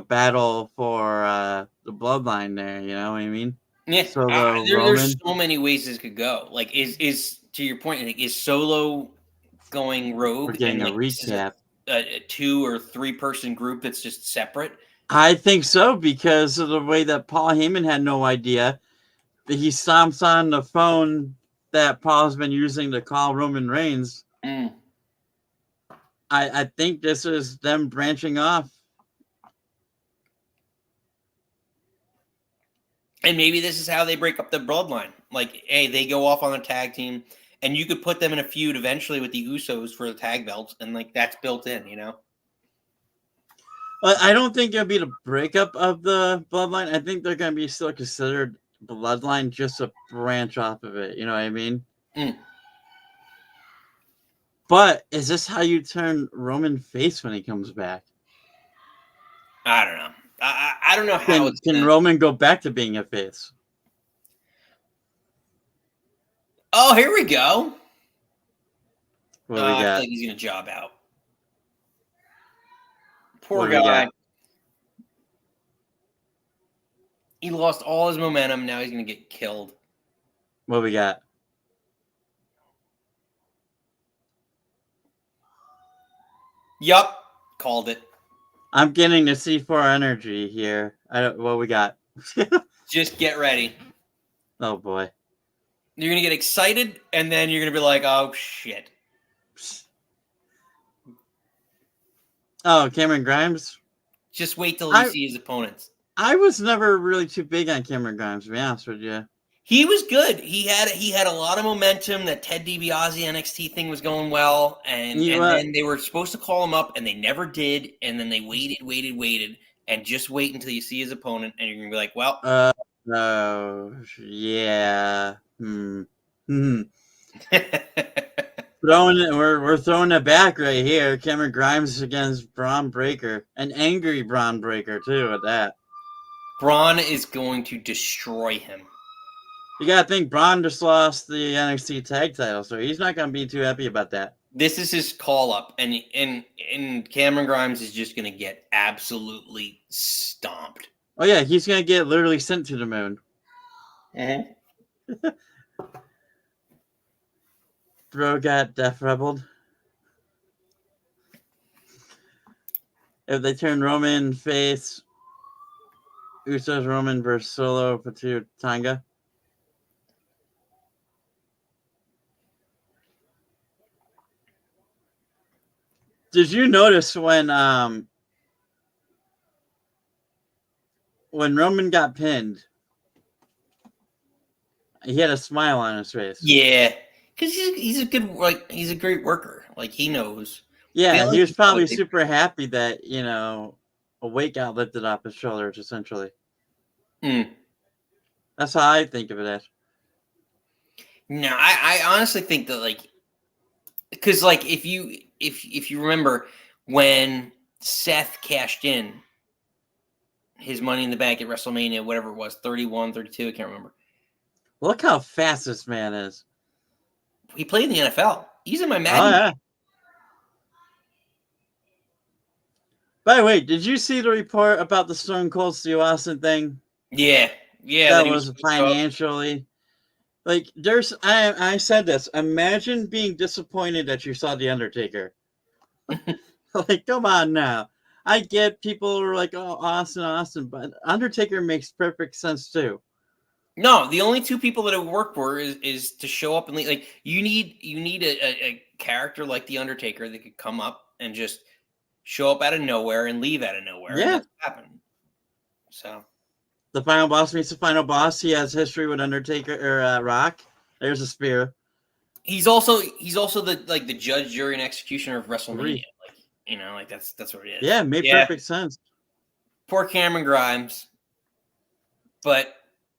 battle for the bloodline there? You know what I mean? Yeah, Solo there's Roman. so many ways this could go. Like, is to your point, like, is Solo going rogue? We're getting and a like this is recap. a 2 or 3 person group that's just separate. I think so because of the way that Paul Heyman had no idea that he stomps on the phone that Paul's been using to call Roman Reigns. I think this is them branching off. And maybe this is how they break up the bloodline. Like, hey, they go off on a tag team, and you could put them in a feud eventually with the Usos for the tag belts, and like that's built in, But I don't think it'll be the breakup of the bloodline. I think they're going to be still considered bloodline, just a branch off of it. You know what I mean? But is this how you turn Roman face when he comes back? I don't know. I don't know how can Roman go back to being a face? Oh, here we go. What do we I got? feel like he's gonna job out. Poor What do we guy. got? He lost all his momentum. Now he's gonna get killed. What we got? Yup. Called it. I'm getting the C4 energy here. What we got? Just get ready. Oh boy. You're going to get excited, and then you're going to be like, oh, shit. Oh, Cameron Grimes? Just wait till you see his opponents. I was never really too big on Cameron Grimes, to be honest with you. He was good. He had a lot of momentum. That Ted DiBiase NXT thing was going well, and then they were supposed to call him up, and they never did. And then they waited, and just wait until you see his opponent, and you're gonna be like, well, yeah, we're throwing it back right here. Cameron Grimes against Braun Breaker, an angry Braun Breaker too. At that, Braun is going to destroy him. You gotta think Braun just lost the NXT tag title, so he's not gonna be too happy about that. This is his call up, and Cameron Grimes is just gonna get absolutely stomped. Oh yeah, he's gonna get literally sent to the moon. Bro got death rebelled. If they turn Roman face, Usos Roman versus Solo Patu Tanga. Did you notice when Roman got pinned, he had a smile on his face? Yeah, because he's a good, like, he's a great worker. Like, he knows. Yeah, he was probably super happy that, a weight got lifted off his shoulders, essentially. That's how I think of it as. No, I honestly think that, like, because, like, if you remember when Seth cashed in his Money in the Bank at WrestleMania, whatever it was, 31, 32, I can't remember. Look how fast this man is. He played in the NFL. He's in my Madden. Oh, yeah. By the way, did you see the report about the Stone Cold Steve Austin thing? Yeah. That was financially. Like, I said this. Imagine being disappointed that you saw The Undertaker. Like, come on now. I get people are like, oh, Austin, but Undertaker makes perfect sense too. No, the only two people that it would work for is to show up and leave. Like, you need a character like The Undertaker that could come up and just show up out of nowhere and leave out of nowhere. Yeah. And that's what happened. So the final boss meets the final boss. He has history with Undertaker or Rock. There's a spear. He's also the judge, jury, and executioner of WrestleMania. Like, that's what it is. Yeah, made perfect sense. Poor Cameron Grimes. But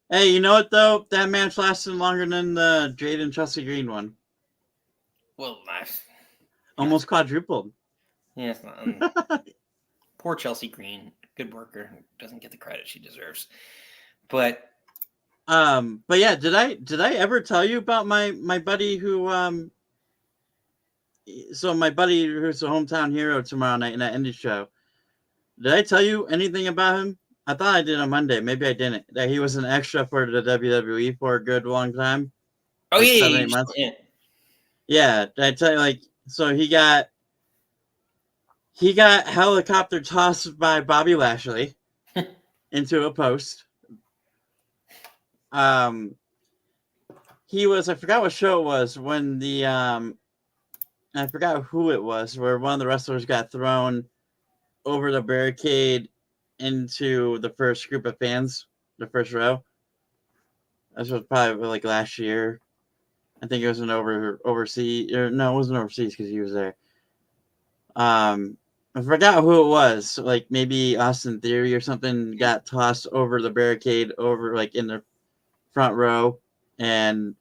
hey, you know what though? That match lasted longer than the Jade and Chelsea Green one. Well, nice. Almost quadrupled. Yeah, it's not. Poor Chelsea Green, good worker, doesn't get the credit she deserves. But yeah, did I ever tell you about my buddy who so my buddy who's a hometown hero tomorrow night in that indie show? Did I tell you anything about him? I thought I did on Monday. Maybe I didn't. That he was an extra for the WWE for a good long time. Oh, like yeah, 7, 8 months. Yeah, did I tell you, like, so he got helicopter tossed by Bobby Lashley into a post. He was, I forgot what show it was, when the I forgot who it was, where one of the wrestlers got thrown over the barricade into the first group of fans, the first row. This was probably like last year. I think it was an overseas, or no, it wasn't overseas because he was there. I forgot who it was. Like maybe Austin Theory or something got tossed over the barricade, over like in the front row, and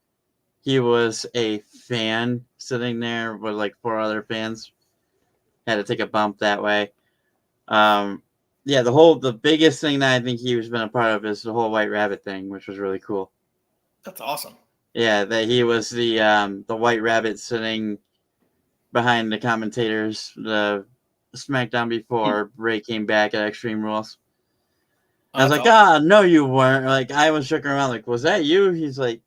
he was a fan sitting there with like 4 other fans. Had to take a bump that way. Yeah, the biggest thing that I think he's been a part of is the whole White Rabbit thing, which was really cool. That's awesome. Yeah, that he was the White Rabbit sitting behind the commentators, the SmackDown before Bray came back at Extreme Rules. I was like, no, you weren't. Like, I was joking around, like, was that you? He's like,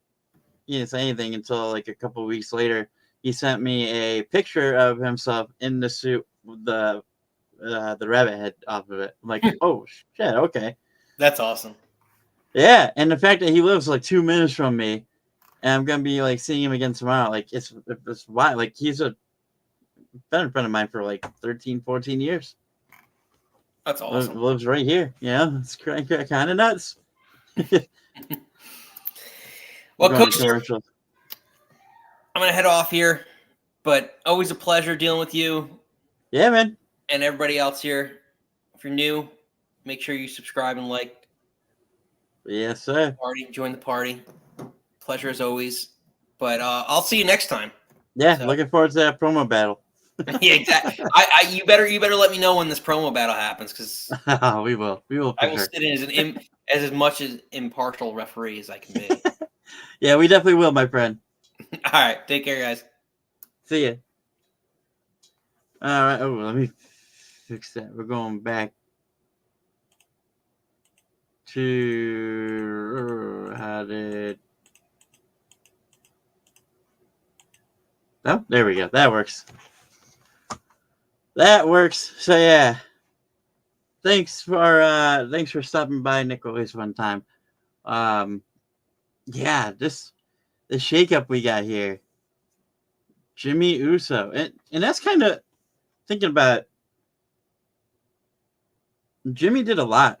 he didn't say anything until like a couple weeks later. He sent me a picture of himself in the suit the rabbit head off of it. I'm like, oh shit, okay. That's awesome. Yeah, and the fact that he lives like 2 minutes from me, and I'm gonna be like seeing him again tomorrow. Like it's why like he's a been friend of mine for like 13, 14 years. That's awesome. Lives right here. Yeah, it's kind of nuts. Well, Going Coach, to commercials. I'm gonna head off here, but always a pleasure dealing with you. Yeah, man. And everybody else here. If you're new, make sure you subscribe and like. Yes, sir. Join the party. Pleasure as always. But I'll see you next time. Yeah, looking forward to that promo battle. Yeah, exactly. You better let me know when this promo battle happens, because we will. I will sit in as much as impartial referee as I can be. Yeah, we definitely will, my friend. All right, take care, guys. See ya. All right. Oh, let me fix that. We're going back to how did? Oh, there we go. That works. That works. So yeah. Thanks for stopping by, Nick. Always one time. Yeah, the shakeup we got here. Jimmy Uso. And that's kind of thinking about it. Jimmy did a lot.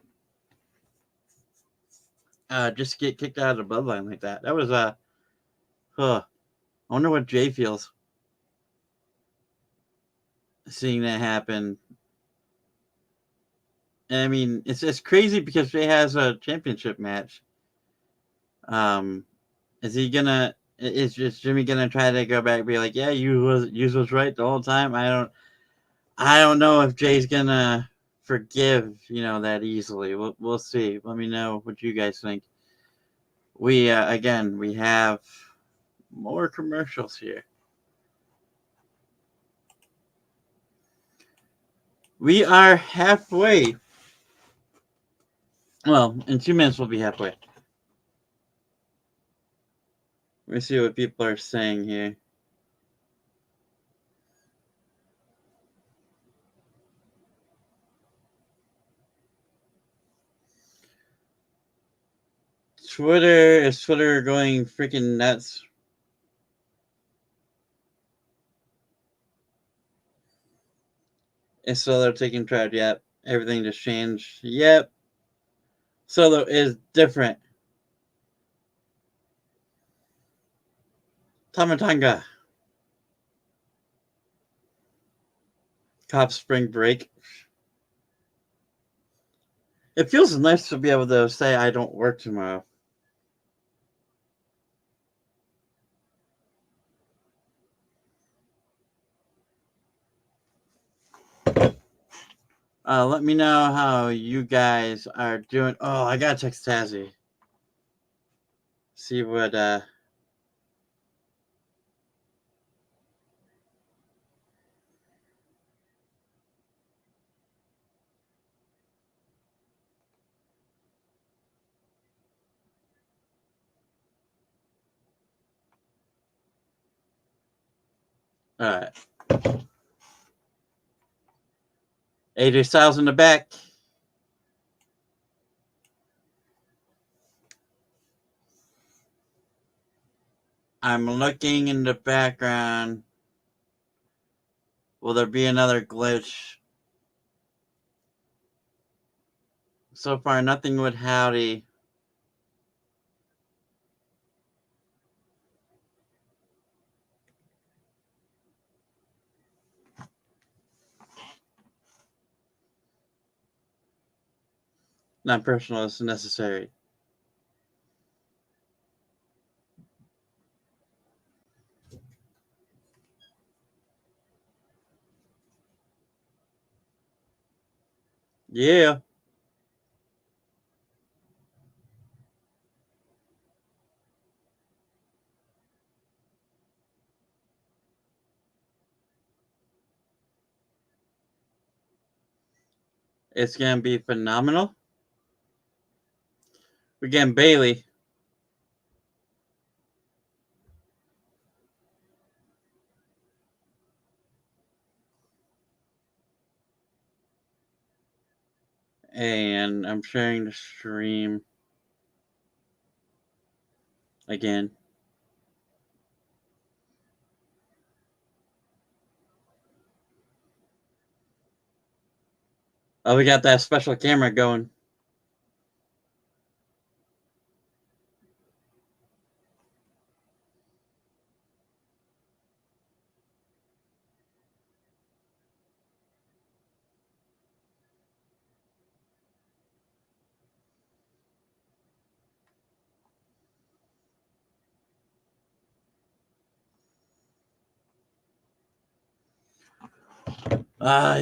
Just to get kicked out of the bloodline like that. That was I wonder what Jay feels seeing that happen. And I mean, it's crazy because Jay has a championship match. Is Jimmy gonna try to go back and be like, yeah, you was right the whole time? I don't know if Jay's gonna forgive that easily. We'll see. Let me know what you guys think. We have more commercials here. We are halfway. Well, in 2 minutes we'll be halfway. Let me see what people are saying here. Is Twitter going freaking nuts? Is Solo taking charge? Yep. Everything just changed. Yep. Solo is different. Tamatanga. Cop spring break. It feels nice to be able to say I don't work tomorrow. Let me know how you guys are doing. Oh, I gotta text TAZZY. See what Alright. AJ Styles in the back. I'm looking in the background. Will there be another glitch? So far, nothing with Howdy. Not personal, it's necessary. Yeah. It's going to be phenomenal. We're getting Bailey. And I'm sharing the stream again. Oh, we got that special camera going.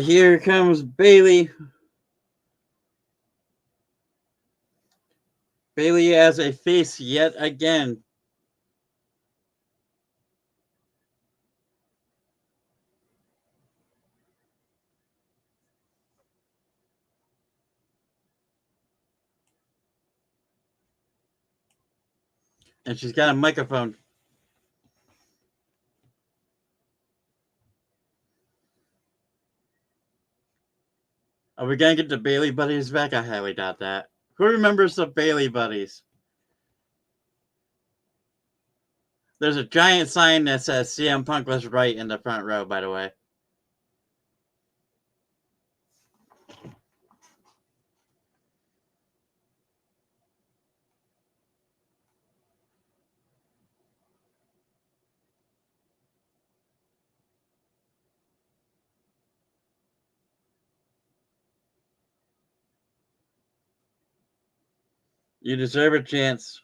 Here comes Bailey. Bailey has a face yet again. And she's got a microphone. Are we going to get the Bailey Buddies back? I highly doubt that. Who remembers the Bailey Buddies? There's a giant sign that says CM Punk was right in the front row, by the way. You deserve a chance.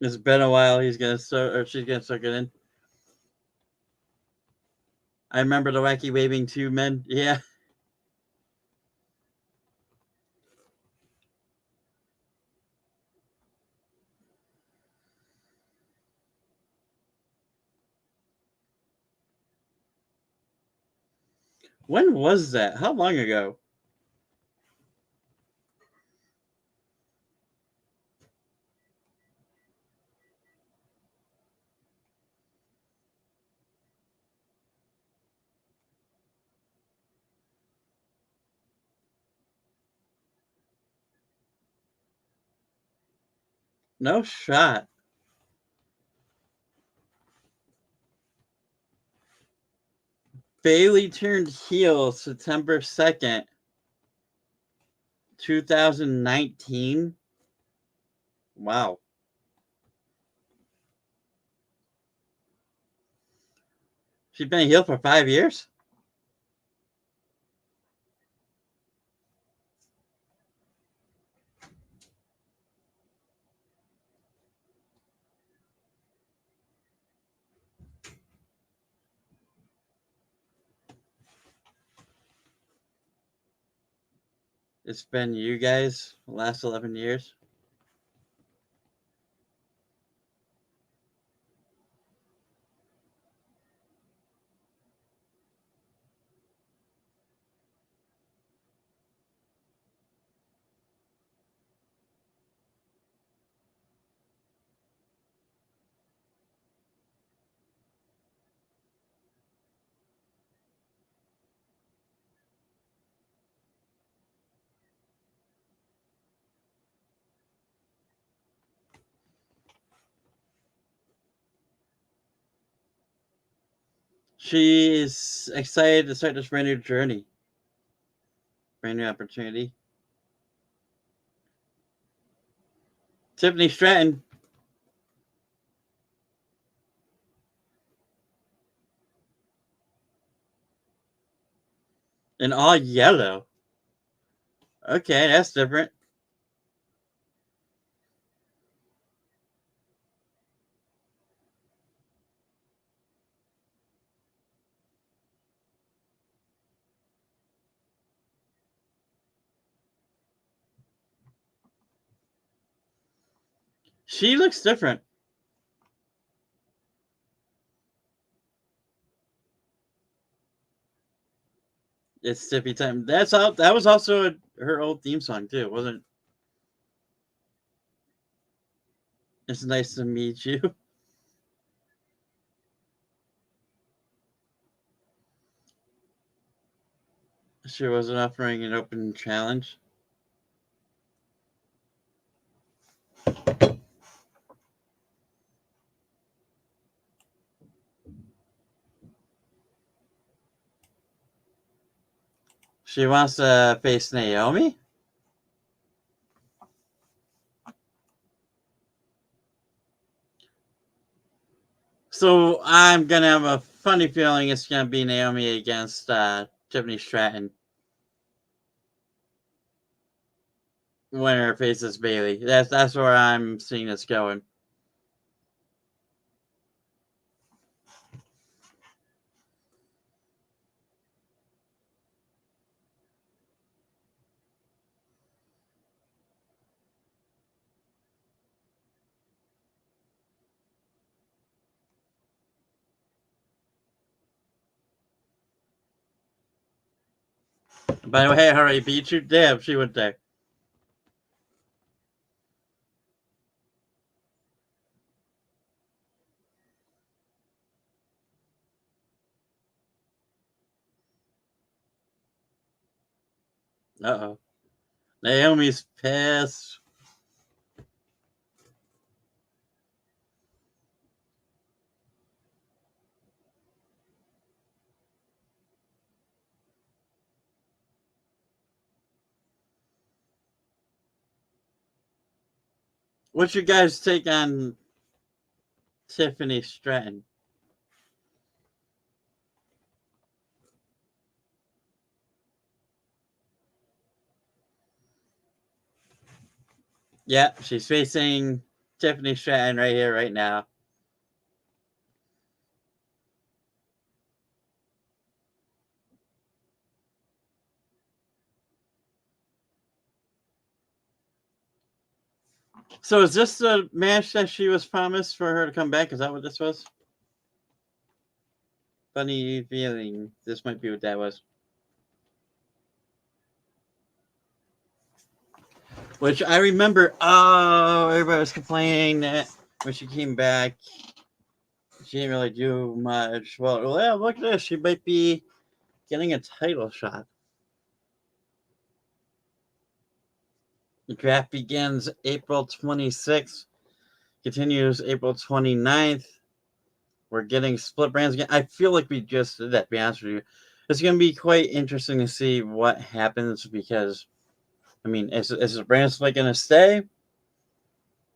It's been a while. He's gonna start, or she's gonna start getting. I remember the wacky waving two men. Yeah. When was that? How long ago? No shot. Bailey turned heel September 2nd, 2019. Wow. She's been a heel for 5 years? It's been you guys the last 11 years? She is excited to start this brand new journey. Brand new opportunity. Tiffany Stratton. In all yellow. Okay, that's different. She looks different. It's Syfy time. That's all. That was also her old theme song too, wasn't? It's nice to meet you. She wasn't offering an open challenge. She wants to face Naomi. So I'm gonna have a funny feeling it's gonna be Naomi against Tiffany Stratton. Winner faces Bailey. That's where I'm seeing this going. By the way, I already beat you. Damn, she went there. Uh-oh. Naomi's pissed. What's your guys' take on Tiffany Stratton? Yeah, she's facing Tiffany Stratton right here, right now. So is this the match that she was promised for her to come back? Is that what this was? Funny feeling. This might be what that was. Which I remember, everybody was complaining that when she came back, she didn't really do much. Well, yeah, look at this. She might be getting a title shot. The draft begins April 26th, continues April 29th. We're getting split brands again. I feel like we just did that, to be honest with you. It's going to be quite interesting to see what happens because, I mean, is the brand split going to stay?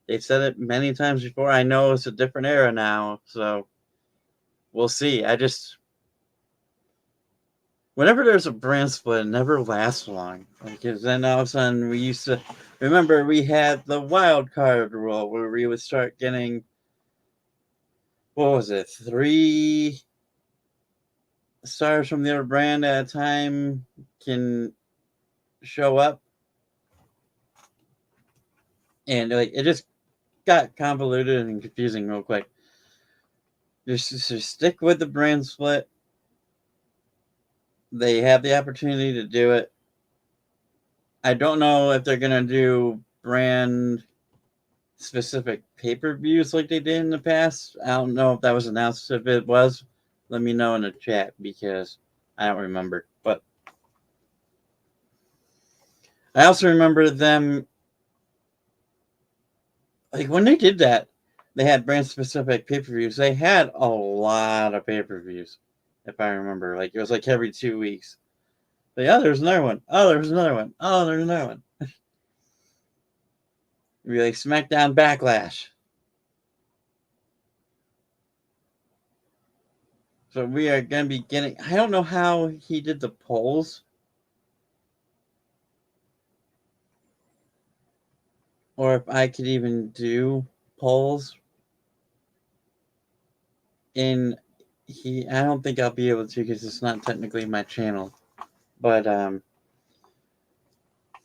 They've said it many times before. I know it's a different era now, so we'll see. Whenever there's a brand split, it never lasts long. Because then all of a sudden we used to, remember we had the wild card rule where we would start getting, what was it, 3 stars from the other brand at a time can show up. And like it just got convoluted and confusing real quick. Just stick with the brand split. They have the opportunity to do it. I don't know if they're going to do brand specific pay-per-views like they did in the past. I don't know if that was announced. If it was, let me know in the chat because I don't remember. But I also remember them, like when they did that, they had brand specific pay-per-views. They had a lot of pay-per-views, if I remember. Like it was like every 2 weeks. But yeah, there's another one. Oh, there's another one. Oh, there's another one. Really, SmackDown Backlash. So we are going to be getting, I don't know how he did the polls. Or if I could even do polls. I don't think I'll be able to because it's not technically my channel. But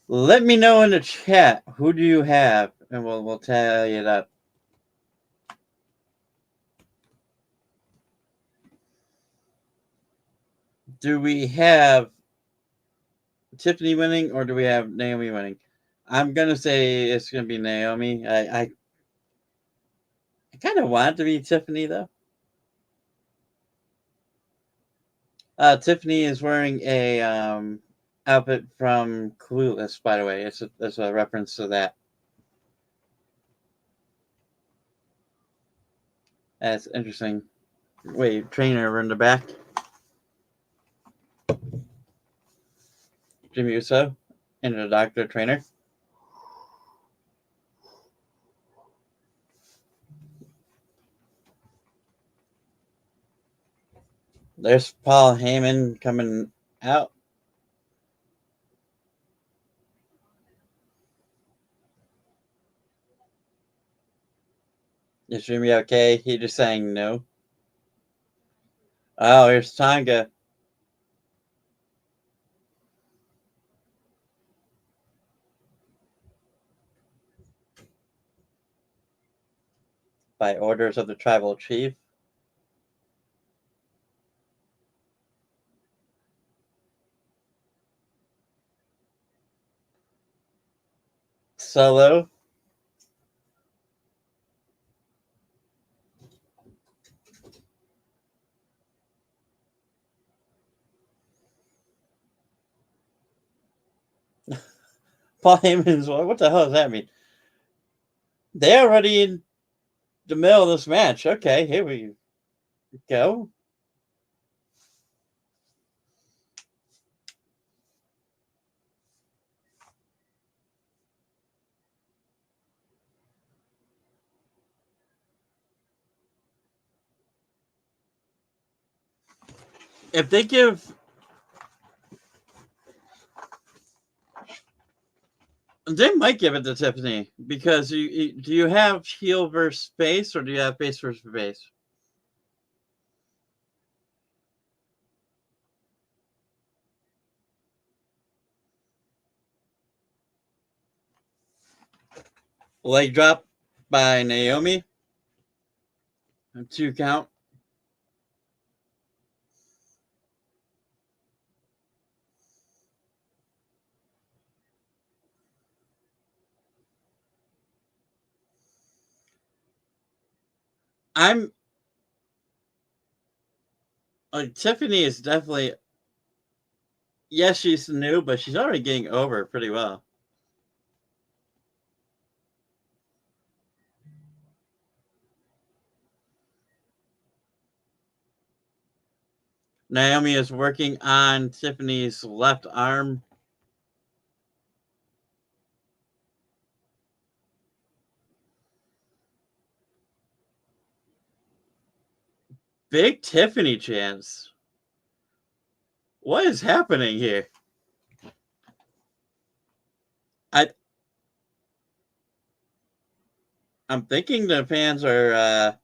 let me know in the chat who do you have, and we'll tally it up. Do we have Tiffany winning, or do we have Naomi winning? I'm gonna say it's gonna be Naomi. I kind of want it to be Tiffany though. Tiffany is wearing a outfit from Clueless, by the way. That's a reference to that. That's interesting. Wait, trainer in the back. Jimmy Uso and the doctor trainer. There's Paul Heyman coming out. Is Jimmy okay? He just saying no. Oh, here's Tonga. By orders of the tribal chief. Solo. Paul Heyman's, what the hell does that mean? They're already in the middle of this match. Okay, here we go. If they give... They might give it to Tiffany because do you have heel versus face, or do you have face versus face? Leg drop by Naomi. 2 count. Tiffany is definitely... Yes, she's new, but she's already getting over pretty well. Naomi is working on Tiffany's left arm. Big Tiffany chance. What is happening here? I'm thinking the fans are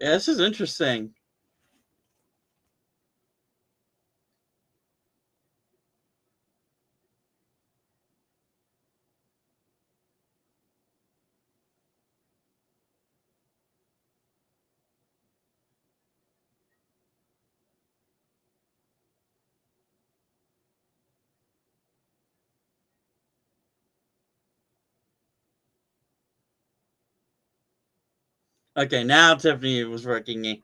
yeah, this is interesting. Okay, now Tiffany was working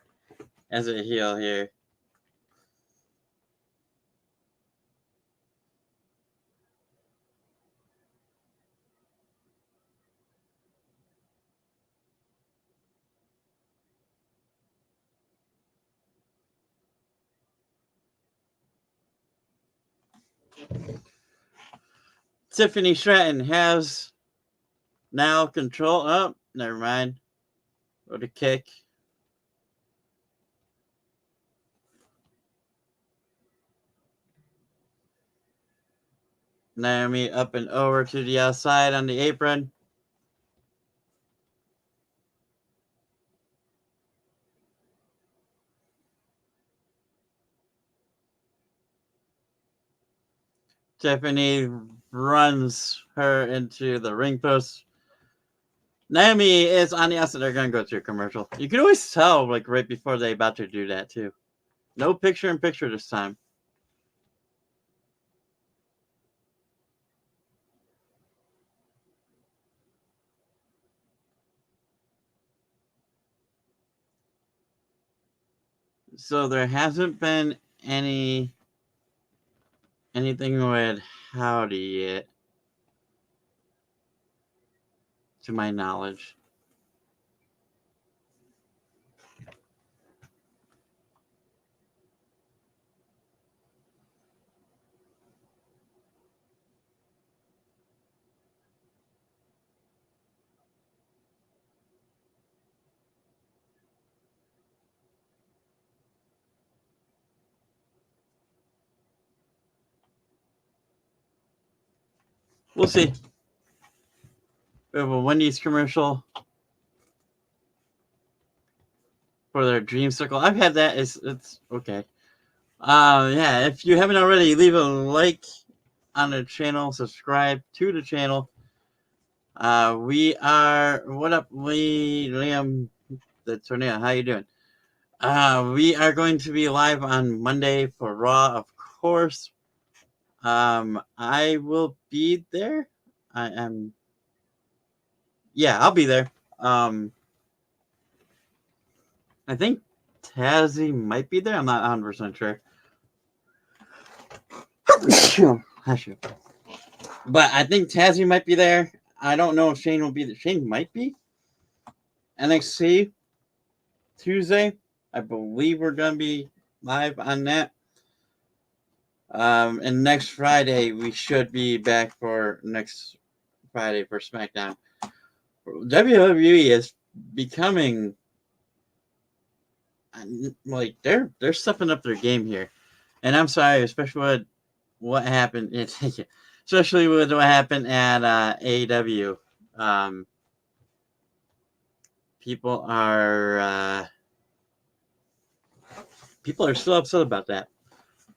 as a heel here. Tiffany Stratton has now control. Oh, never mind. Or the kick. Naomi up and over to the outside on the apron. Tiffany runs her into the ring post. Naomi is on the outside. They're going to go to a commercial. You can always tell, like, right before they're about to do that, too. No picture-in-picture this time. So there hasn't been anything with Howdy yet, to my knowledge. We'll see. We have a Wendy's commercial for their Dream Circle. I've had that. It's okay. Yeah, if you haven't already, leave a like on the channel, subscribe to the channel. We are what up, Liam the Tornado? How you doing? We are going to be live on Monday for Raw, of course. I will be there. I am. Yeah, I'll be there. I think Tazzy might be there. I'm not 100% sure. But I think Tazzy might be there. I don't know if Shane will be there. Shane might be. NXT Tuesday. I believe we're going to be live on that. And next Friday, we should be back for next Friday for SmackDown. WWE is becoming like they're stepping up their game here, and I'm sorry, especially with what happened, especially with what happened at AEW. People are still upset about that,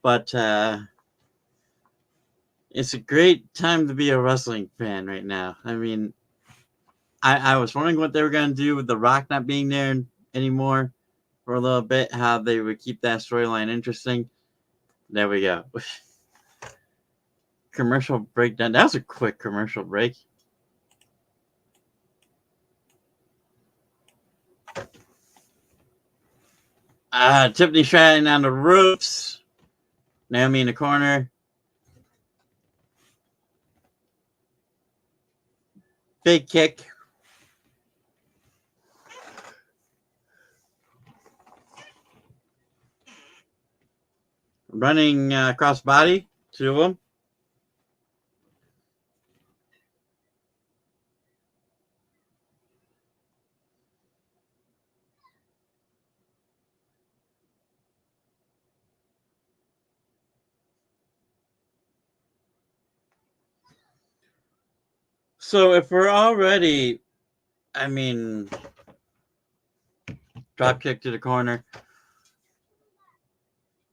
but it's a great time to be a wrestling fan right now. I mean, I was wondering what they were going to do with The Rock not being there anymore for a little bit, how they would keep that storyline interesting. There we go. Commercial breakdown. That was a quick commercial break. Tiffany Stratton on the ropes. Naomi in the corner. Big kick. Running cross body. Two of them. So if we're already, I mean, drop kick to the corner.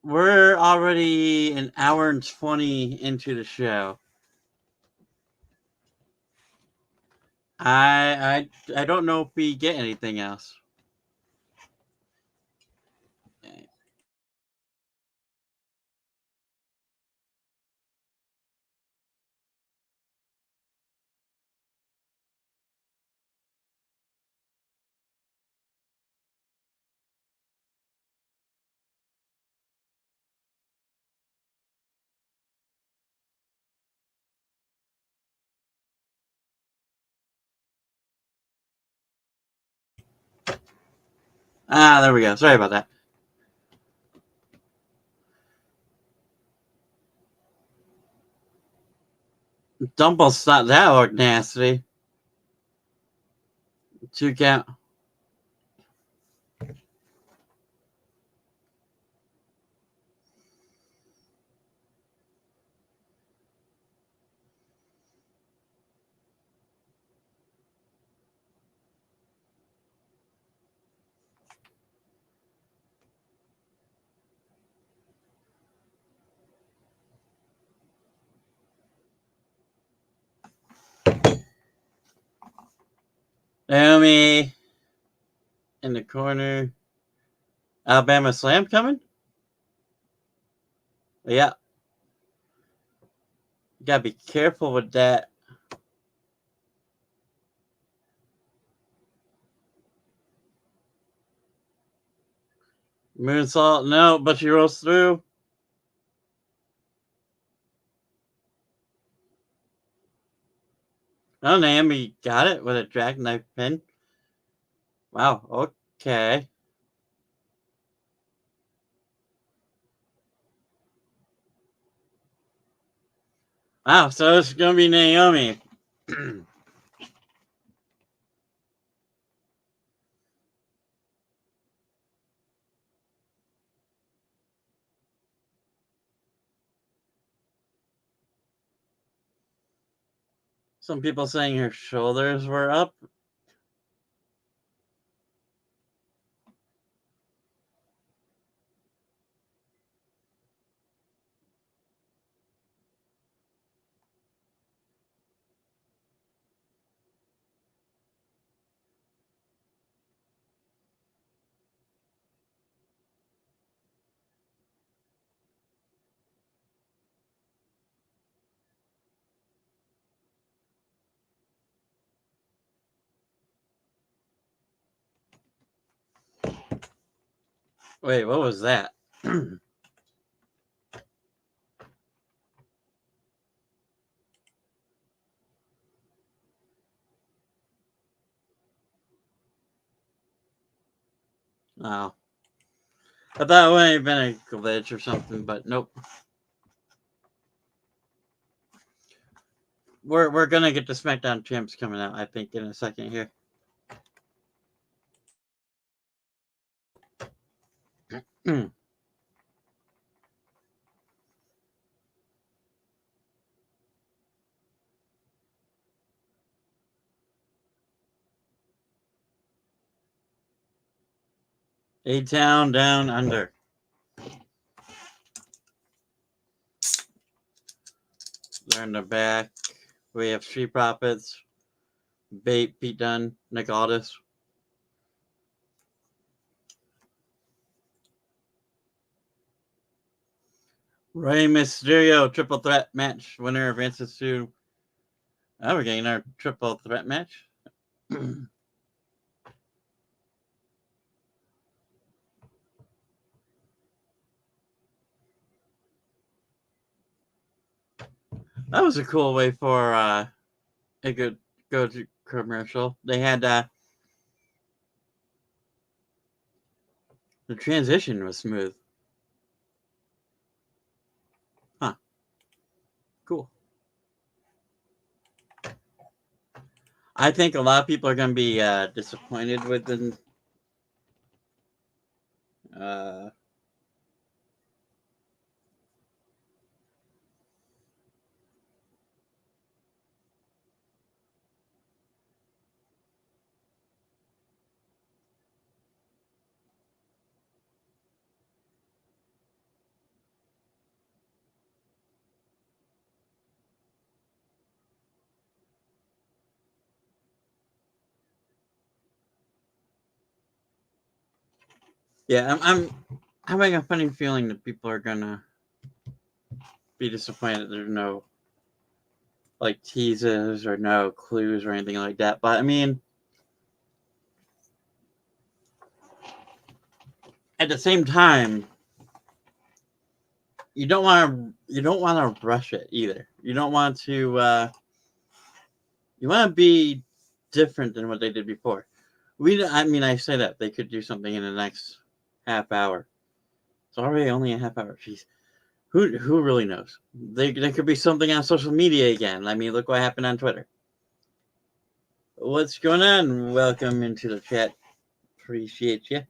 We're already an hour and 20 into the show. I don't know if we get anything else. There we go. Sorry about that. Dumble stop. That looked nasty. 2 count. Naomi in the corner. Alabama Slam coming? Yeah. You gotta be careful with that. Moonsault, no, but she rolls through. Oh, Naomi got it with a jackknife pin. Wow, okay. Wow, so it's gonna be Naomi. Some people saying her shoulders were up. Wait, what was that? Oh. I thought it might have been a glitch or something, but nope. We're gonna get the SmackDown champs coming out, I think, in a second here. A-Town down under. They're in the back. We have Street Profits, Bait, Pete Dunne, Nick Aldis. Rey Mysterio triple threat match. Winner advances to. Oh, we're getting our triple threat match. That was a cool way for a good go to commercial. They had the transition was smooth. Huh. Cool. I think a lot of people are going to be disappointed with the yeah, I'm having a funny feeling that people are gonna be disappointed there's no like teases or no clues or anything like that. But I mean, at the same time, you don't want to rush it either. You don't want to. You want to be different than what they did before. I mean, I say that they could do something in the next half hour. It's already only a half hour. Jeez. Who really knows? There could be something on social media again. I mean, look what happened on Twitter. What's going on? Welcome into the chat. Appreciate you.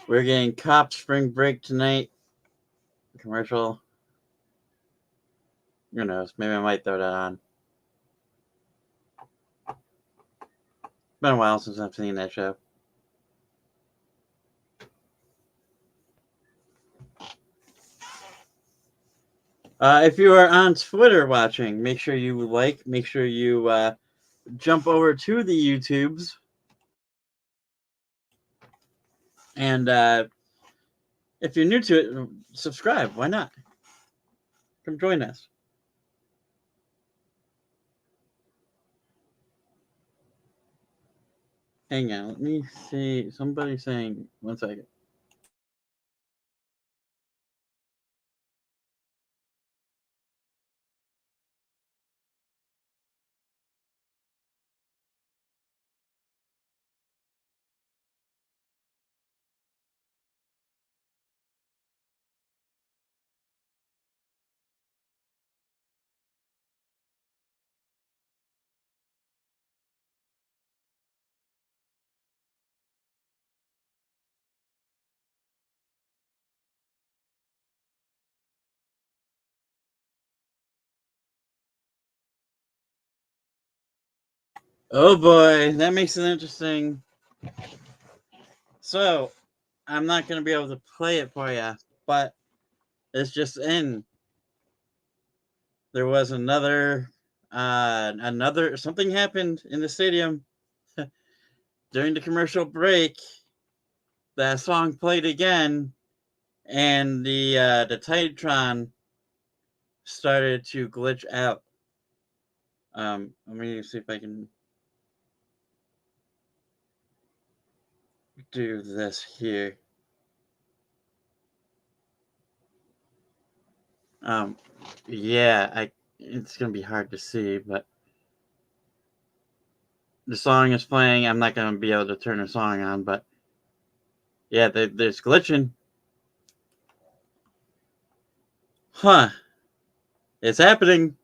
We're getting Cop Spring Break tonight. Commercial. Who knows? Maybe I might throw that on. Been a while since I've seen that show. If you are on Twitter watching, make sure you like, make sure you jump over to the YouTubes. And if you're new to it, subscribe. Why not? Come join us. Hang on. Let me see. Somebody saying, 1 second. Oh boy, that makes it interesting. So, I'm not going to be able to play it for you, but it's just in. There was another something happened in the stadium during the commercial break. That song played again, and the Titantron started to glitch out. Let me see if I can do this here. Yeah, it's gonna be hard to see, but the song is playing. I'm not gonna be able to turn the song on, but yeah, there's glitching. Huh? It's happening.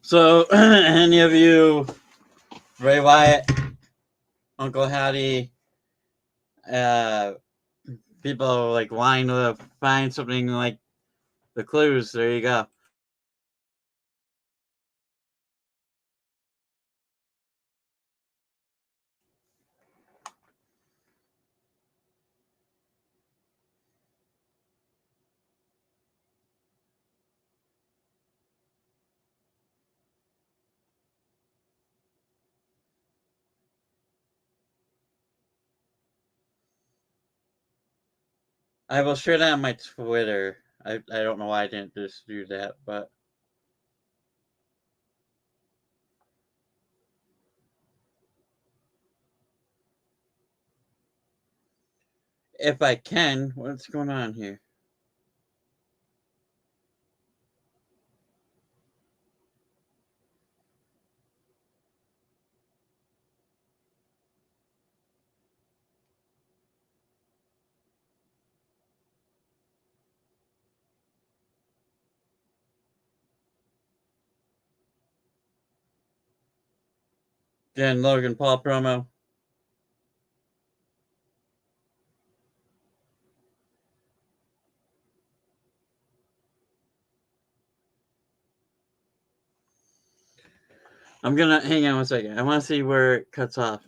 So, any of you, Ray Wyatt, Uncle Howdy, people like wanting to find something like the clues, there you go. I will share that on my Twitter. I don't know why I didn't just do that, but if I can, what's going on here? Jen Logan Paul promo. I'm gonna hang on 1 second. I want to see where it cuts off.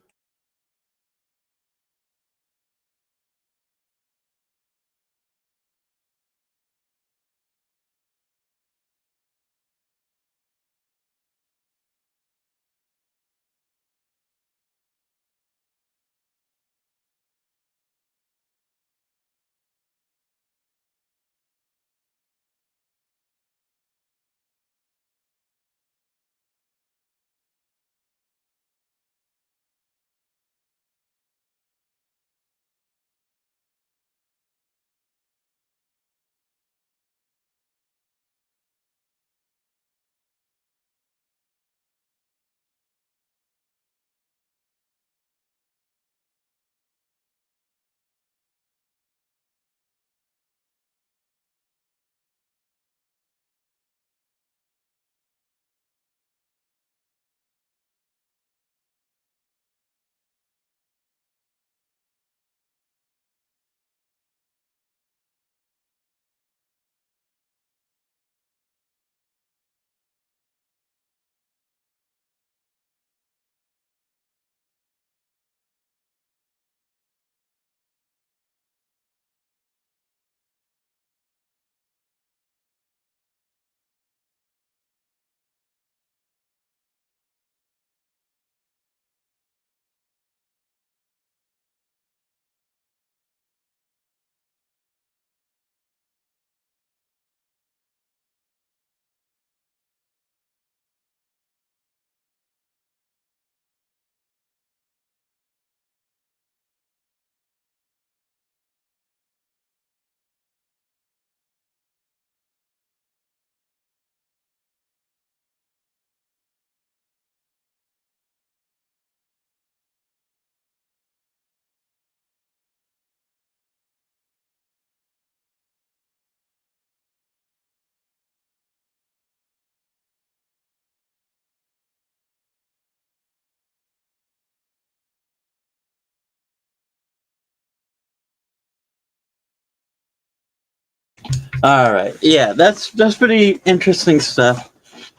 All right. Yeah, that's pretty interesting stuff.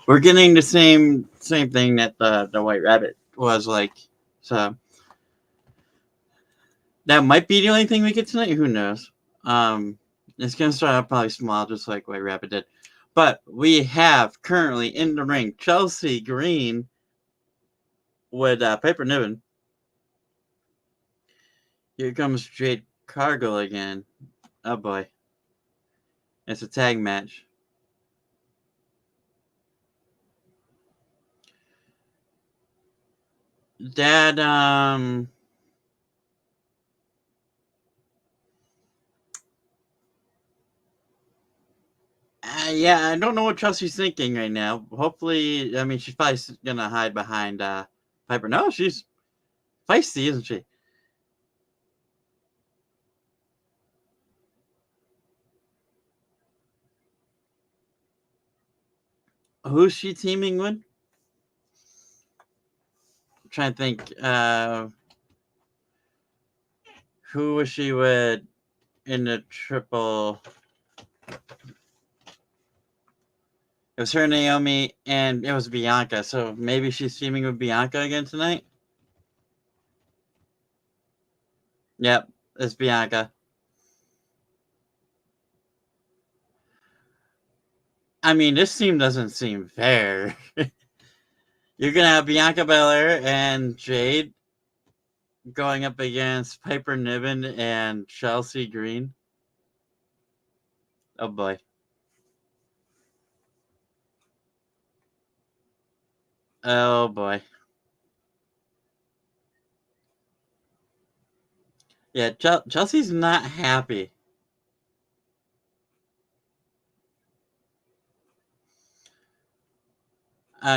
We're getting the same thing that the White Rabbit was like. So that might be the only thing we get tonight. Who knows? It's gonna start out probably small, just like White Rabbit did. But we have currently in the ring Chelsea Green with Piper Niven. Here comes Jade Cargill again. Oh boy, it's a tag match. That yeah, I don't know what Chelsea's thinking right now. Hopefully, I mean, she's probably gonna hide behind Piper. No, she's feisty, isn't she? Who's she teaming with? I'm trying to think. Who was she with in the triple? It was her, Naomi, and it was Bianca. So maybe she's teaming with Bianca again tonight. Yep, it's Bianca. I mean, this team doesn't seem fair. You're gonna have Bianca Belair and Jade going up against Piper Niven and Chelsea Green. Oh boy. Oh boy. Yeah, Chelsea's not happy.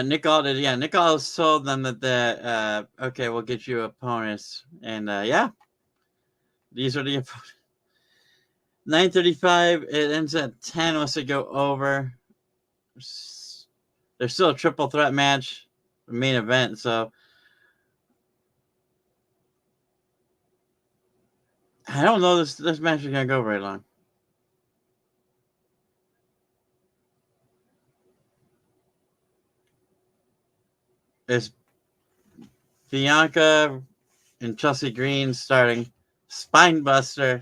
Nick Aldis, yeah, Nick Aldis told them that okay, we'll get you opponents, and yeah, these are the opponents. 9:35. It ends at 10. Once they go over, there's still a triple threat match, the main event. So I don't know this match is gonna go very long. It's Bianca and Chelsea Green starting Spine Buster,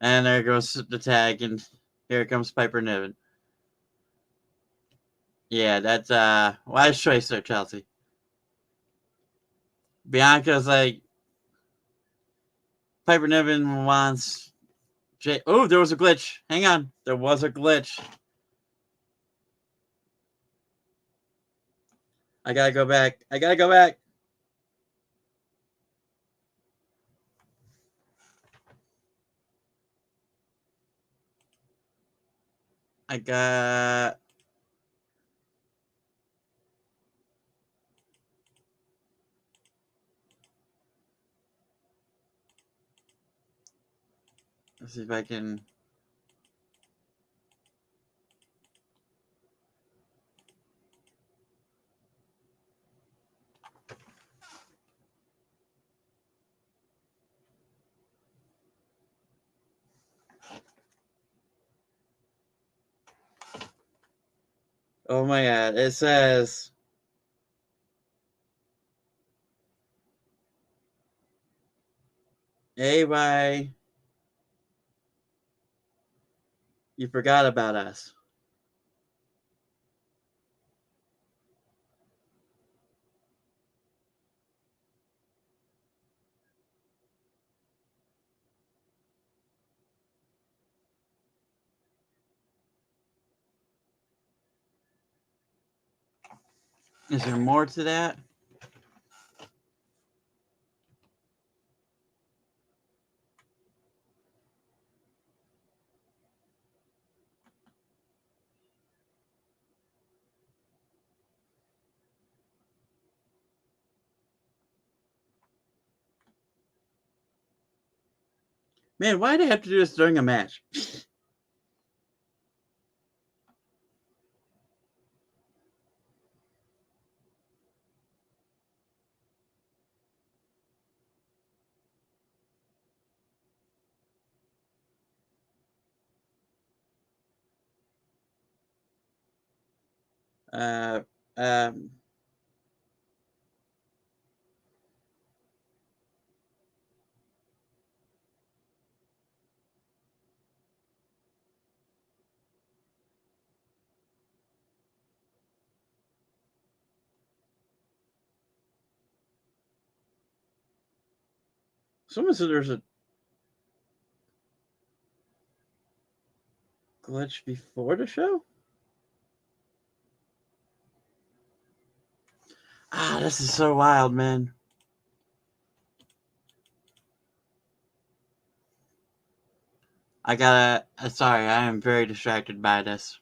and there goes the tag, and here comes Piper Niven. Yeah, that's wise choice there, Chelsea. Bianca's like, Piper Niven wants Jay. Oh, there was a glitch. Hang on, there was a glitch. I gotta go back. I gotta go back. I got. Let's see if I can. Oh my god! It says. AY, you forgot about us. Is there more to that? Man, why do they have to do this during a match? Uh, um, Someone said there's a glitch before the show? Ah, this is so wild, man. Sorry, I am very distracted by this.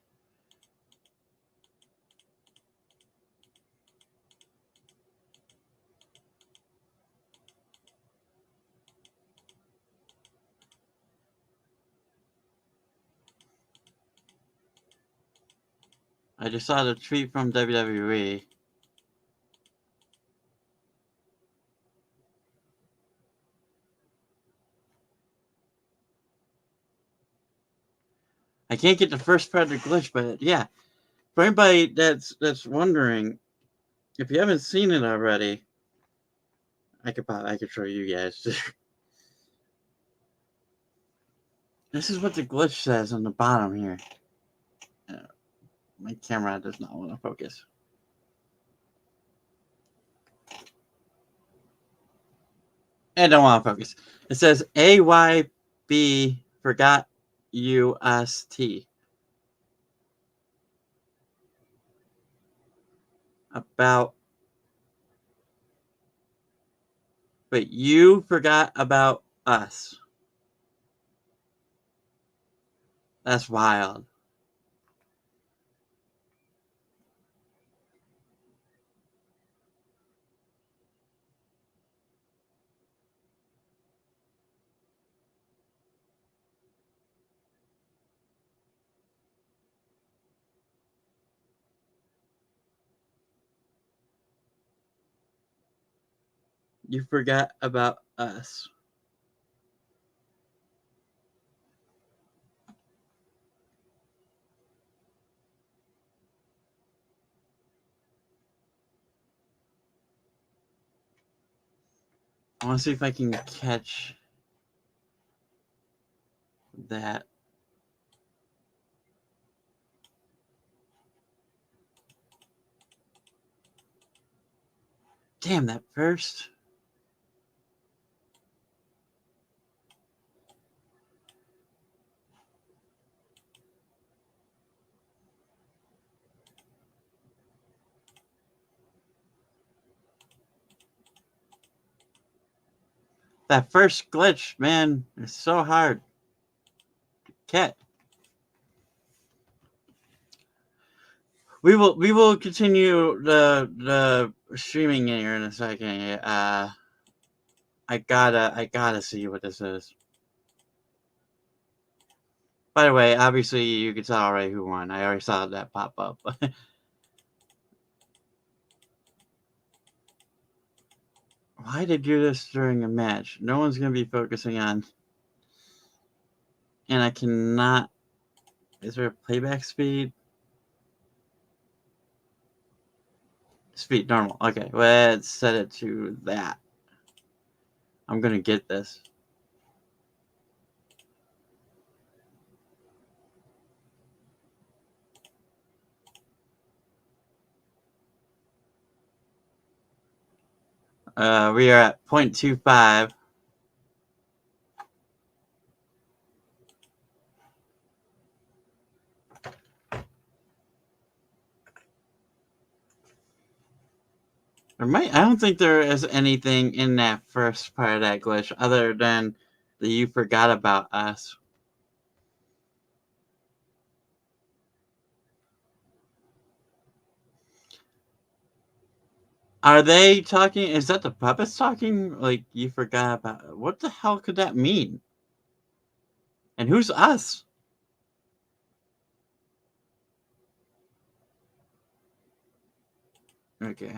I just saw the tweet from WWE. I can't get the first part of the glitch, but yeah. For anybody that's wondering, if you haven't seen it already, I could show you guys. This is what the glitch says on the bottom here. My camera does not want to focus. I don't want to focus. It says AYB forgot UST. But you forgot about us. That's wild. You forgot about us. I want to see if I can catch that. Damn, that first. That first glitch, man, is so hard to catch. We will continue the streaming here in a second. I gotta see what this is. By the way, obviously you can tell already who won. I already saw that pop up. Why did you do this during a match? No one's gonna be focusing on. And I cannot. Is there a playback speed? Speed normal. Okay, let's set it to that. I'm gonna get this. We are at 0.25. I don't think there is anything in that first part of that glitch other than the you forgot about us. Are they talking? Is that the puppets talking? Like, you forgot about. What the hell could that mean? And who's us? Okay.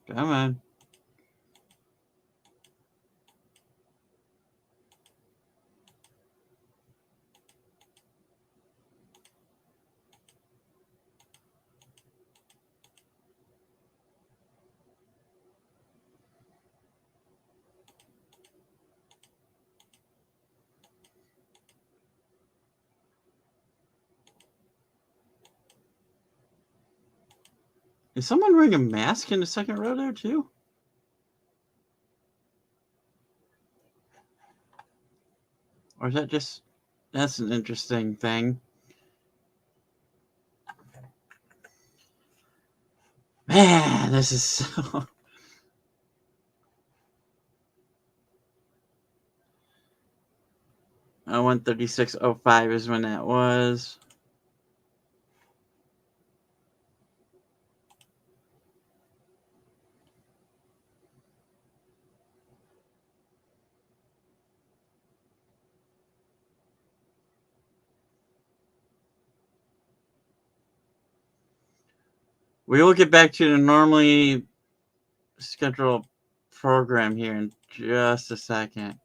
Come on. Is someone wearing a mask in the second row there too? Or is that just... That's an interesting thing. Man, this is so... 1:36:05 is when that was. We will get back to the normally scheduled program here in just a second.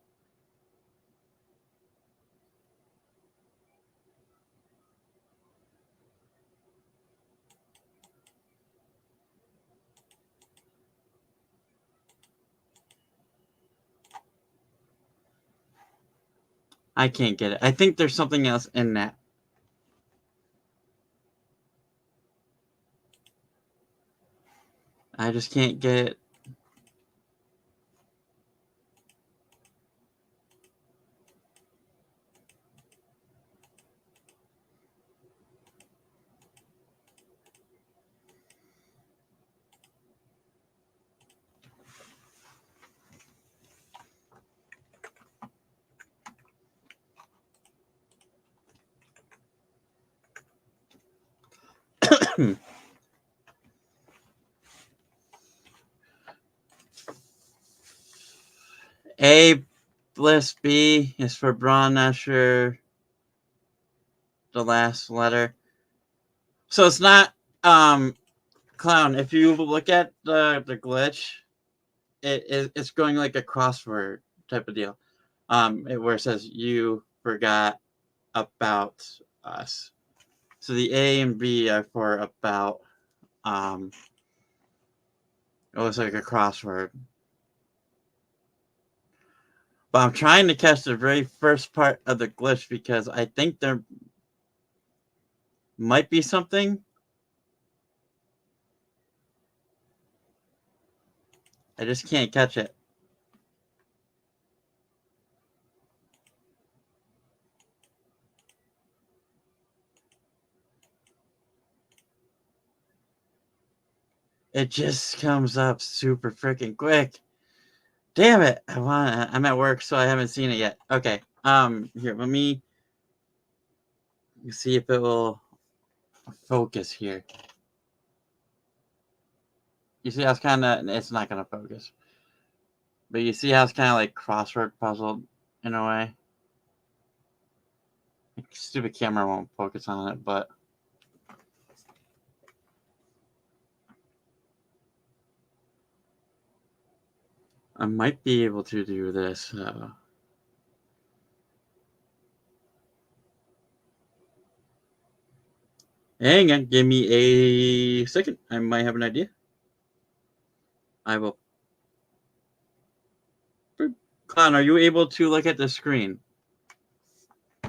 I can't get it. I think there's something else in that. I just can't get it. A Bliss B is for Braun, not sure the last letter. So it's not Clown. If you look at the glitch, it's going like a crossword type of deal. Where it says you forgot about us. So the A and B are for about. It looks like a crossword. But I'm trying to catch the very first part of the glitch because I think there might be something. I just can't catch it. It just comes up super freaking quick. Damn it. I'm at work, so I haven't seen it yet. Okay. Here, let me see if it will focus here. You see how it's kind of... It's not going to focus. But you see how it's kind of like crossword puzzled in a way. Stupid camera won't focus on it, but... I might be able to do this. Hang on, give me a second. I might have an idea. I will. Clown, are you able to look at the screen?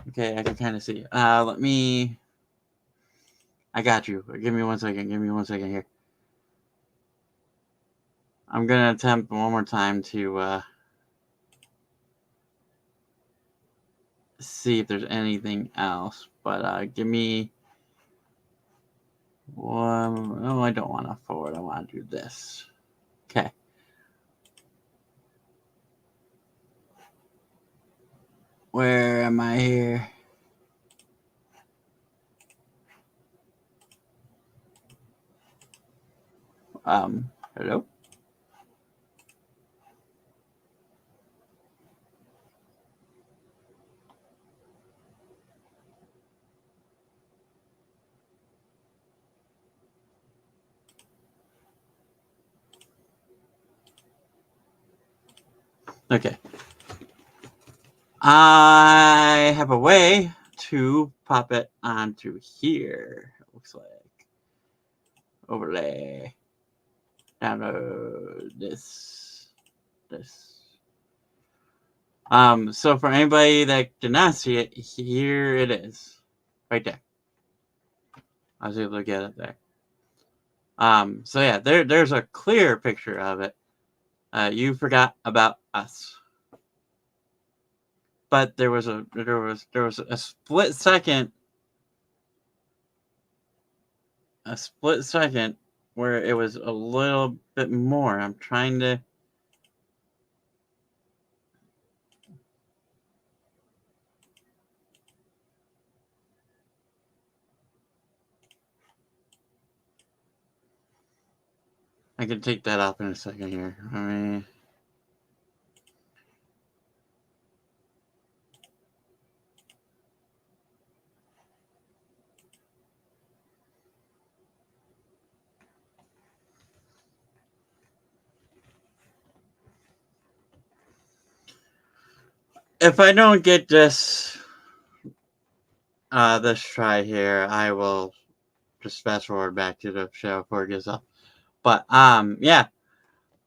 Okay, I can kind of see. Let me... I got you. Give me 1 second. Give me 1 second here. I'm going to attempt one more time to see if there's anything else. But give me one... Oh, I don't want to forward. I want to do this. Okay. Where am I here? Hello? Okay. I have a way to pop it onto here. It looks like overlay. Download this. So for anybody that did not see it, here it is. Right there. I was able to get it there. So yeah, there's a clear picture of it. You forgot about us. But there was a split second. A split second where it was a little bit more. I'm trying to. I can take that off in a second here. I mean, if I don't get this try here, I will just fast forward back to the show before it gets off. But yeah,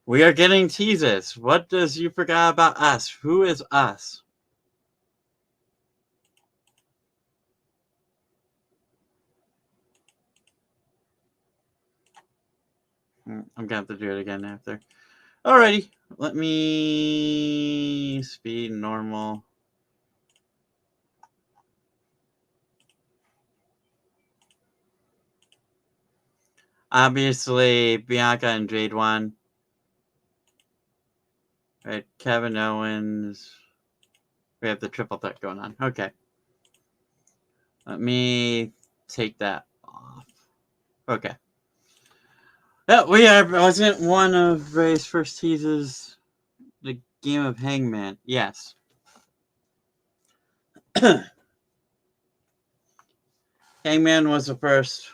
we are getting teases. What does you forgot about us? Who is us? I'm gonna have to do it again after. Alrighty, let me speed normal. Obviously, Bianca and Jade won. Right, Kevin Owens. We have the triple threat going on. Okay. Let me take that off. Okay. Yeah, wasn't one of Ray's first teases the game of Hangman? Yes. Hangman was the first.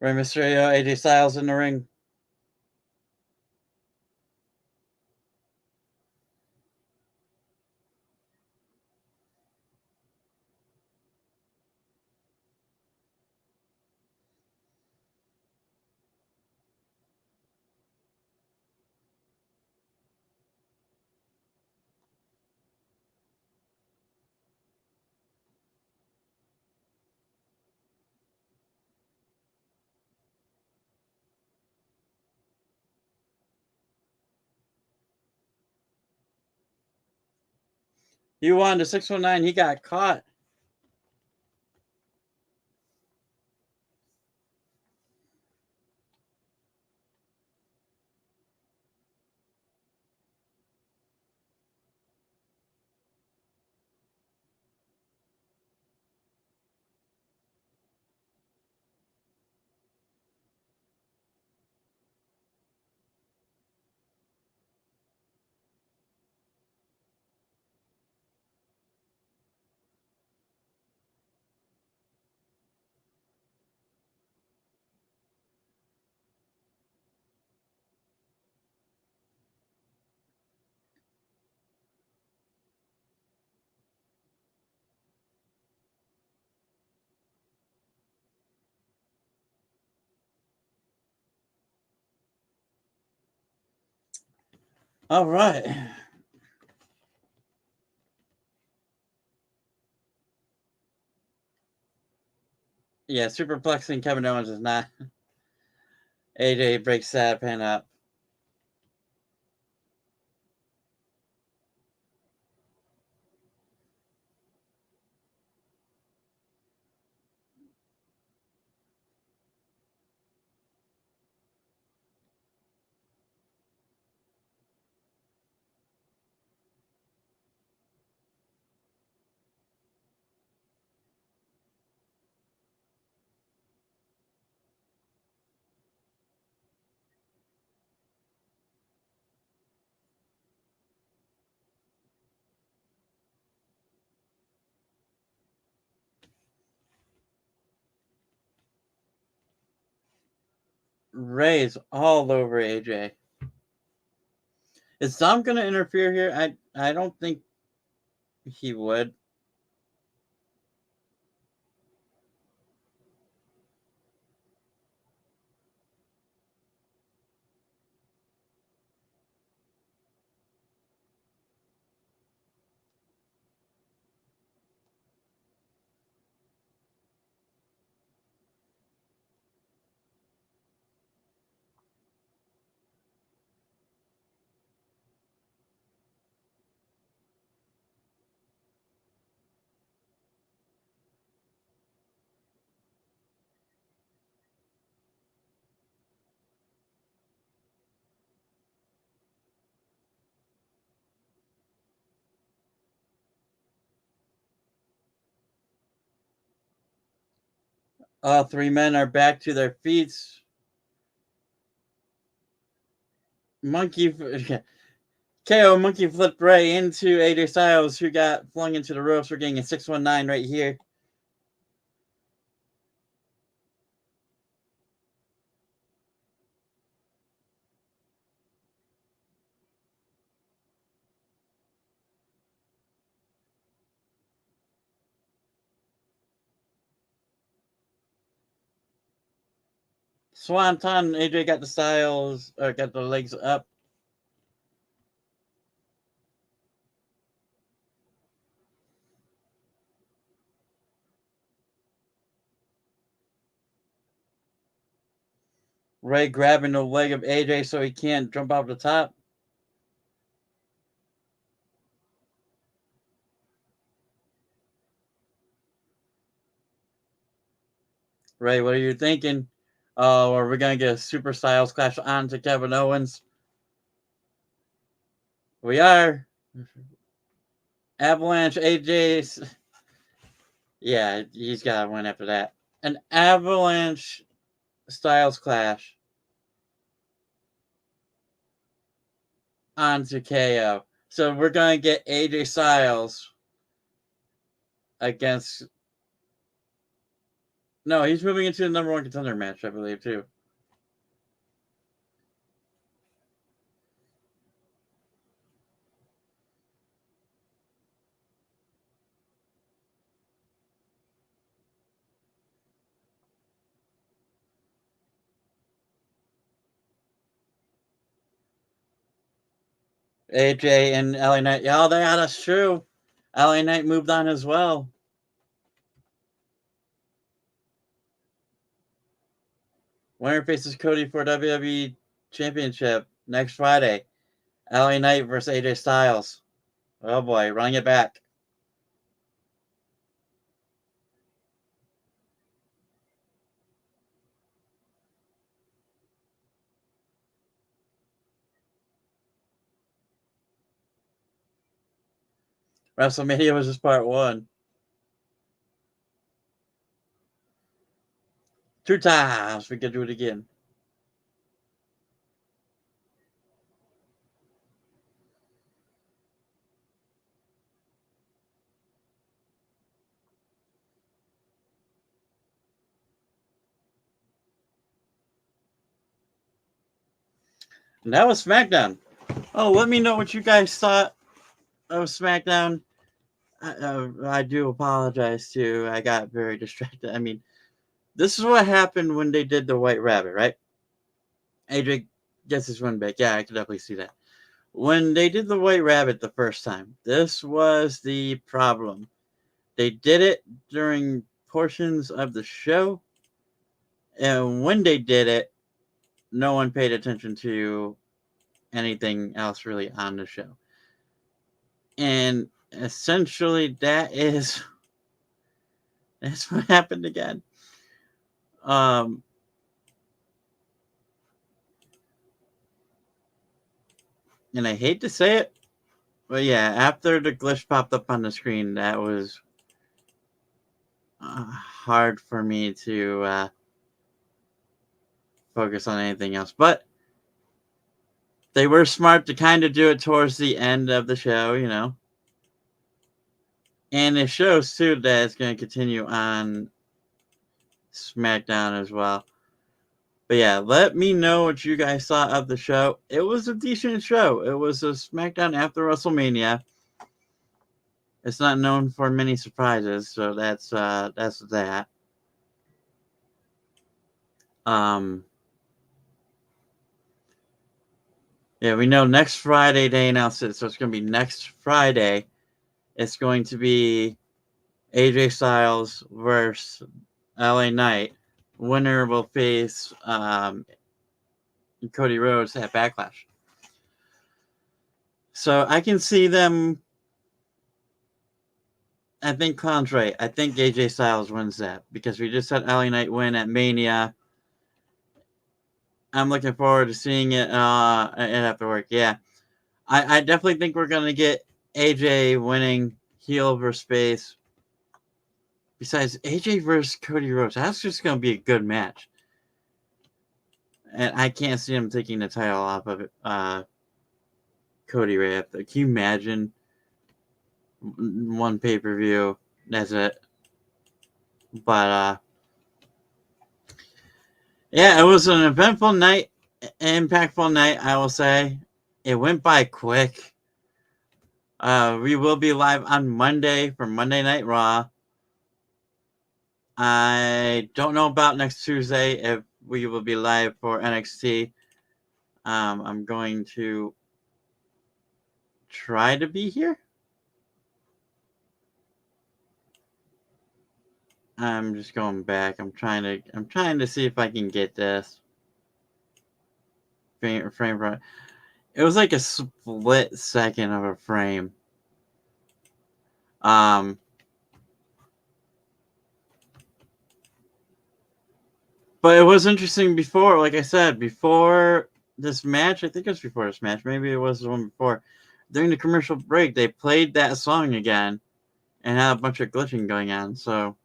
Rey Mysterio, AJ Styles in the ring. You won the 619. He got caught. All right. Yeah, superplexing Kevin Owens is not. AJ breaks that pin up. Ray's all over AJ. Is Dom going to interfere here? I don't think he would. All three men are back to their feet. KO monkey flipped Ray into AJ Styles, who got flung into the ropes. We're getting a 619 right here. Swanton, AJ got the Styles, got the legs up. Ray grabbing the leg of AJ so he can't jump off the top. Ray, what are you thinking? Oh, are we going to get a Super Styles Clash on to Kevin Owens? We are. Avalanche, AJ's. Yeah, he's got to win after that. An Avalanche Styles Clash onto KO. So we're going to get AJ Styles against... No, he's moving into the number one contender match, I believe, too. AJ and LA Knight. Oh, yeah, that's true. LA Knight moved on as well. Winner faces Cody for WWE Championship next Friday. LA Knight versus AJ Styles. Oh boy, running it back. WrestleMania was just part one. 2 times. We could do it again. And that was SmackDown. Oh, let me know what you guys thought of SmackDown. I do apologize too. I got very distracted. I mean, this is what happened when they did the White Rabbit, right? AJ gets his win back. Yeah, I can definitely see that. When they did the White Rabbit the first time, this was the problem. They did it during portions of the show, and when they did it, no one paid attention to anything else really on the show. And essentially that's what happened again. And I hate to say it, but yeah, after the glitch popped up on the screen, that was hard for me to focus on anything else. But they were smart to kind of do it towards the end of the show, you know. And it shows, too, that it's going to continue on SmackDown as well. But yeah, let me know what you guys thought of the show. It was a decent show. It was a SmackDown after WrestleMania. It's not known for many surprises, so that's that. Yeah, we know next Friday they announced it, so it's going to be next Friday. It's going to be AJ Styles versus LA Knight. Winner will face Cody Rhodes at Backlash. So I can see them. I think Clown's right. I think AJ Styles wins that because we just had LA Knight win at Mania. I'm looking forward to seeing it after work. Yeah. I definitely think we're going to get AJ winning heel versus face. Besides, AJ versus Cody Rhodes, that's just going to be a good match. And I can't see him taking the title off of Cody right after. Can you imagine one pay-per-view? That's it. But, yeah, it was an eventful night, impactful night, I will say. It went by quick. We will be live on Monday for Monday Night Raw. I don't know about next Tuesday if we will be live for NXT. I'm going to try to be here. I'm just going back. I'm trying to see if I can get this frame. It was like a split second of a frame. But it was interesting before, like I said, before this match. I think it was before this match. Maybe it was the one before. During the commercial break, they played that song again and had a bunch of glitching going on. So,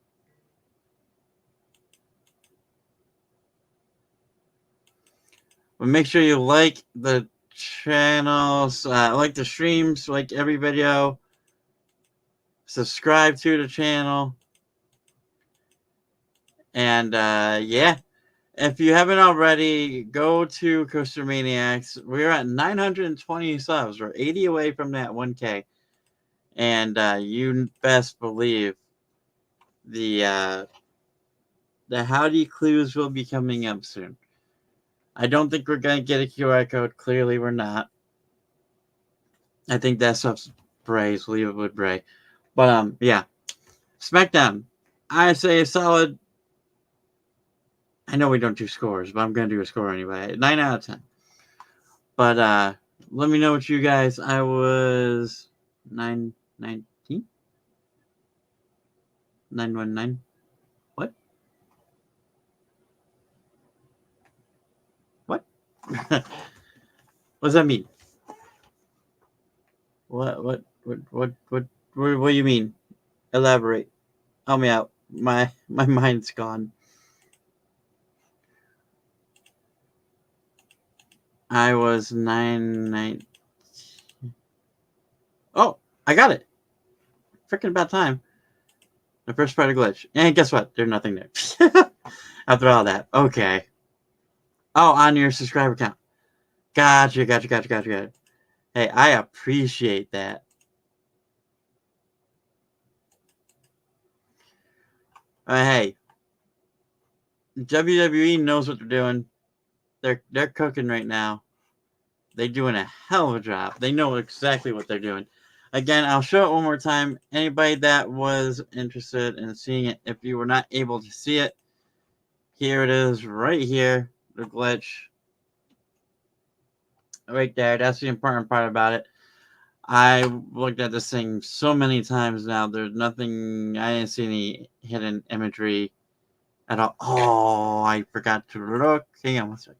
but make sure you like the channels, like the streams, like every video. Subscribe to the channel. And yeah, if you haven't already, go to Coaster Maniacs. We're at 920 subs. We're 80 away from that 1K. And you best believe the howdy clues will be coming up soon. I don't think we're going to get a QR code. Clearly, we're not. I think that stuff's Bray's. Leave it with Bray. But, yeah. SmackDown. I say a solid. I know we don't do scores, but I'm going to do a score anyway. 9 out of 10. But let me know what you guys. I was 919? 919? What? What? What does that mean? What do you mean? Elaborate. Help me out. My mind's gone. I was 919. Oh, I got it. Freaking about time. The first part of glitch. And guess what? There's nothing there. After all that. Okay. Oh, on your subscriber count. Gotcha. Hey, I appreciate that. Hey, WWE knows what they're doing. They're cooking right now. They're doing a hell of a job. They know exactly what they're doing. Again, I'll show it one more time. Anybody that was interested in seeing it, if you were not able to see it, here it is right here, the glitch. right there. That's the important part about it. I looked at this thing so many times now. There's nothing. I didn't see any hidden imagery at all. Oh, I forgot to look. Hang on one second.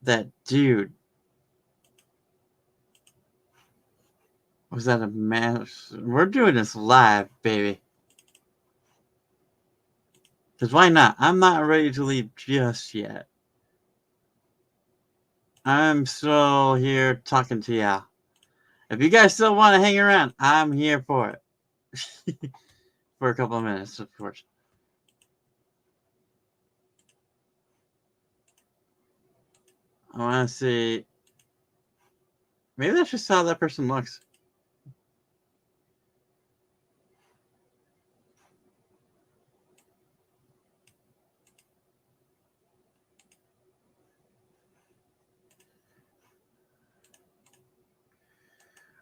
That dude. Was that a mask? We're doing this live, baby. Because why not? I'm not ready to leave just yet. I'm still here talking to y'all. If you guys still want to hang around, I'm here for it. For a couple of minutes, of course. I want to see. Maybe that's just how that person looks.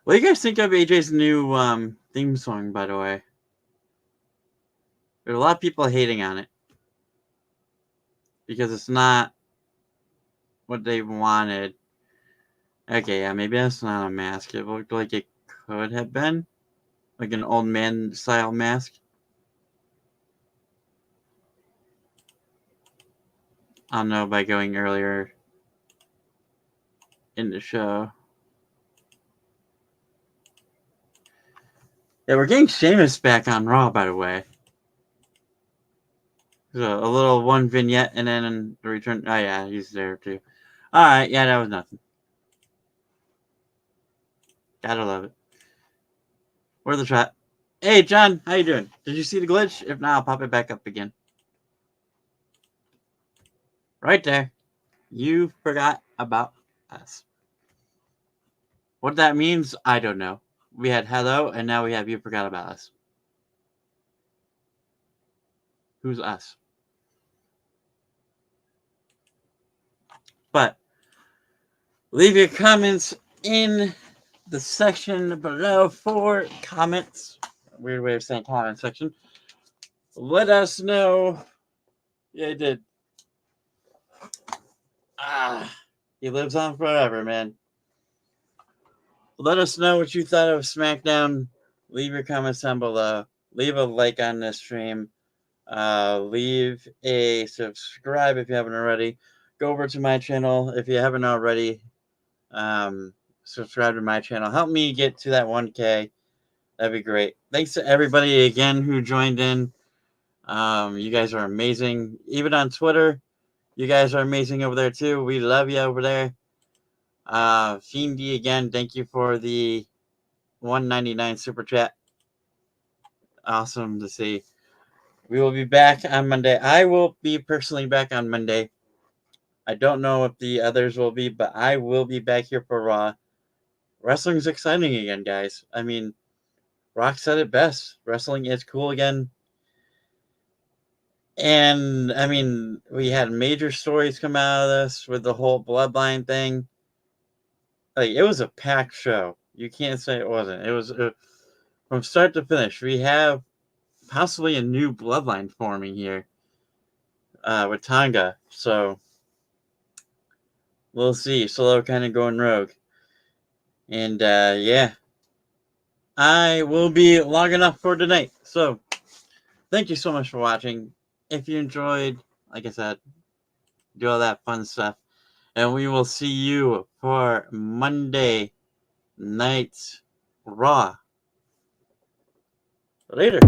What do you guys think of AJ's new theme song, by the way? There's a lot of people hating on it. Because it's not what they wanted. Okay, yeah, maybe that's not a mask. It looked like it could have been. Like an old man style mask. I'll know by going earlier in the show. Yeah, we're getting Sheamus back on Raw, by the way. So a little one vignette and then the return. Oh, yeah, he's there too. Alright, yeah, that was nothing. Gotta love it. Where's the chat? Hey, John, how you doing? Did you see the glitch? If not, I'll pop it back up again. Right there. You forgot about us. What that means, I don't know. We had hello, and now we have you forgot about us. Who's us? But leave your comments in the section below for comments. Weird way of saying comment section. Let us know. Yeah, he did. He lives on forever, man. Let us know what you thought of SmackDown. Leave your comments down below. Leave a like on this stream. Leave a subscribe if you haven't already. Go over to my channel if you haven't already. Subscribe to my channel. Help me get to that 1K. That'd be great. Thanks to everybody again who joined in. You guys are amazing. Even on Twitter, you guys are amazing over there too. We love you over there. Fiendy again, thank you for the 199 super chat. Awesome to see. We will be back on Monday. I will be personally back on Monday. I don't know if the others will be, but I will be back here for Raw. Wrestling's exciting again, guys. I mean, Rock said it best. Wrestling is cool again. And, I mean, we had major stories come out of this with the whole Bloodline thing. Like, it was a packed show. You can't say it wasn't. It was from start to finish. We have possibly a new Bloodline forming here with Tonga. So, we'll see. Solo kind of going rogue. And, yeah. I will be logging off for tonight. So, thank you so much for watching. If you enjoyed, like I said, do all that fun stuff. And we will see you for Monday Night Raw. Later.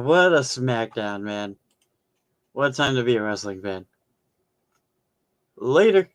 What a SmackDown, man. What a time to be a wrestling fan. Later.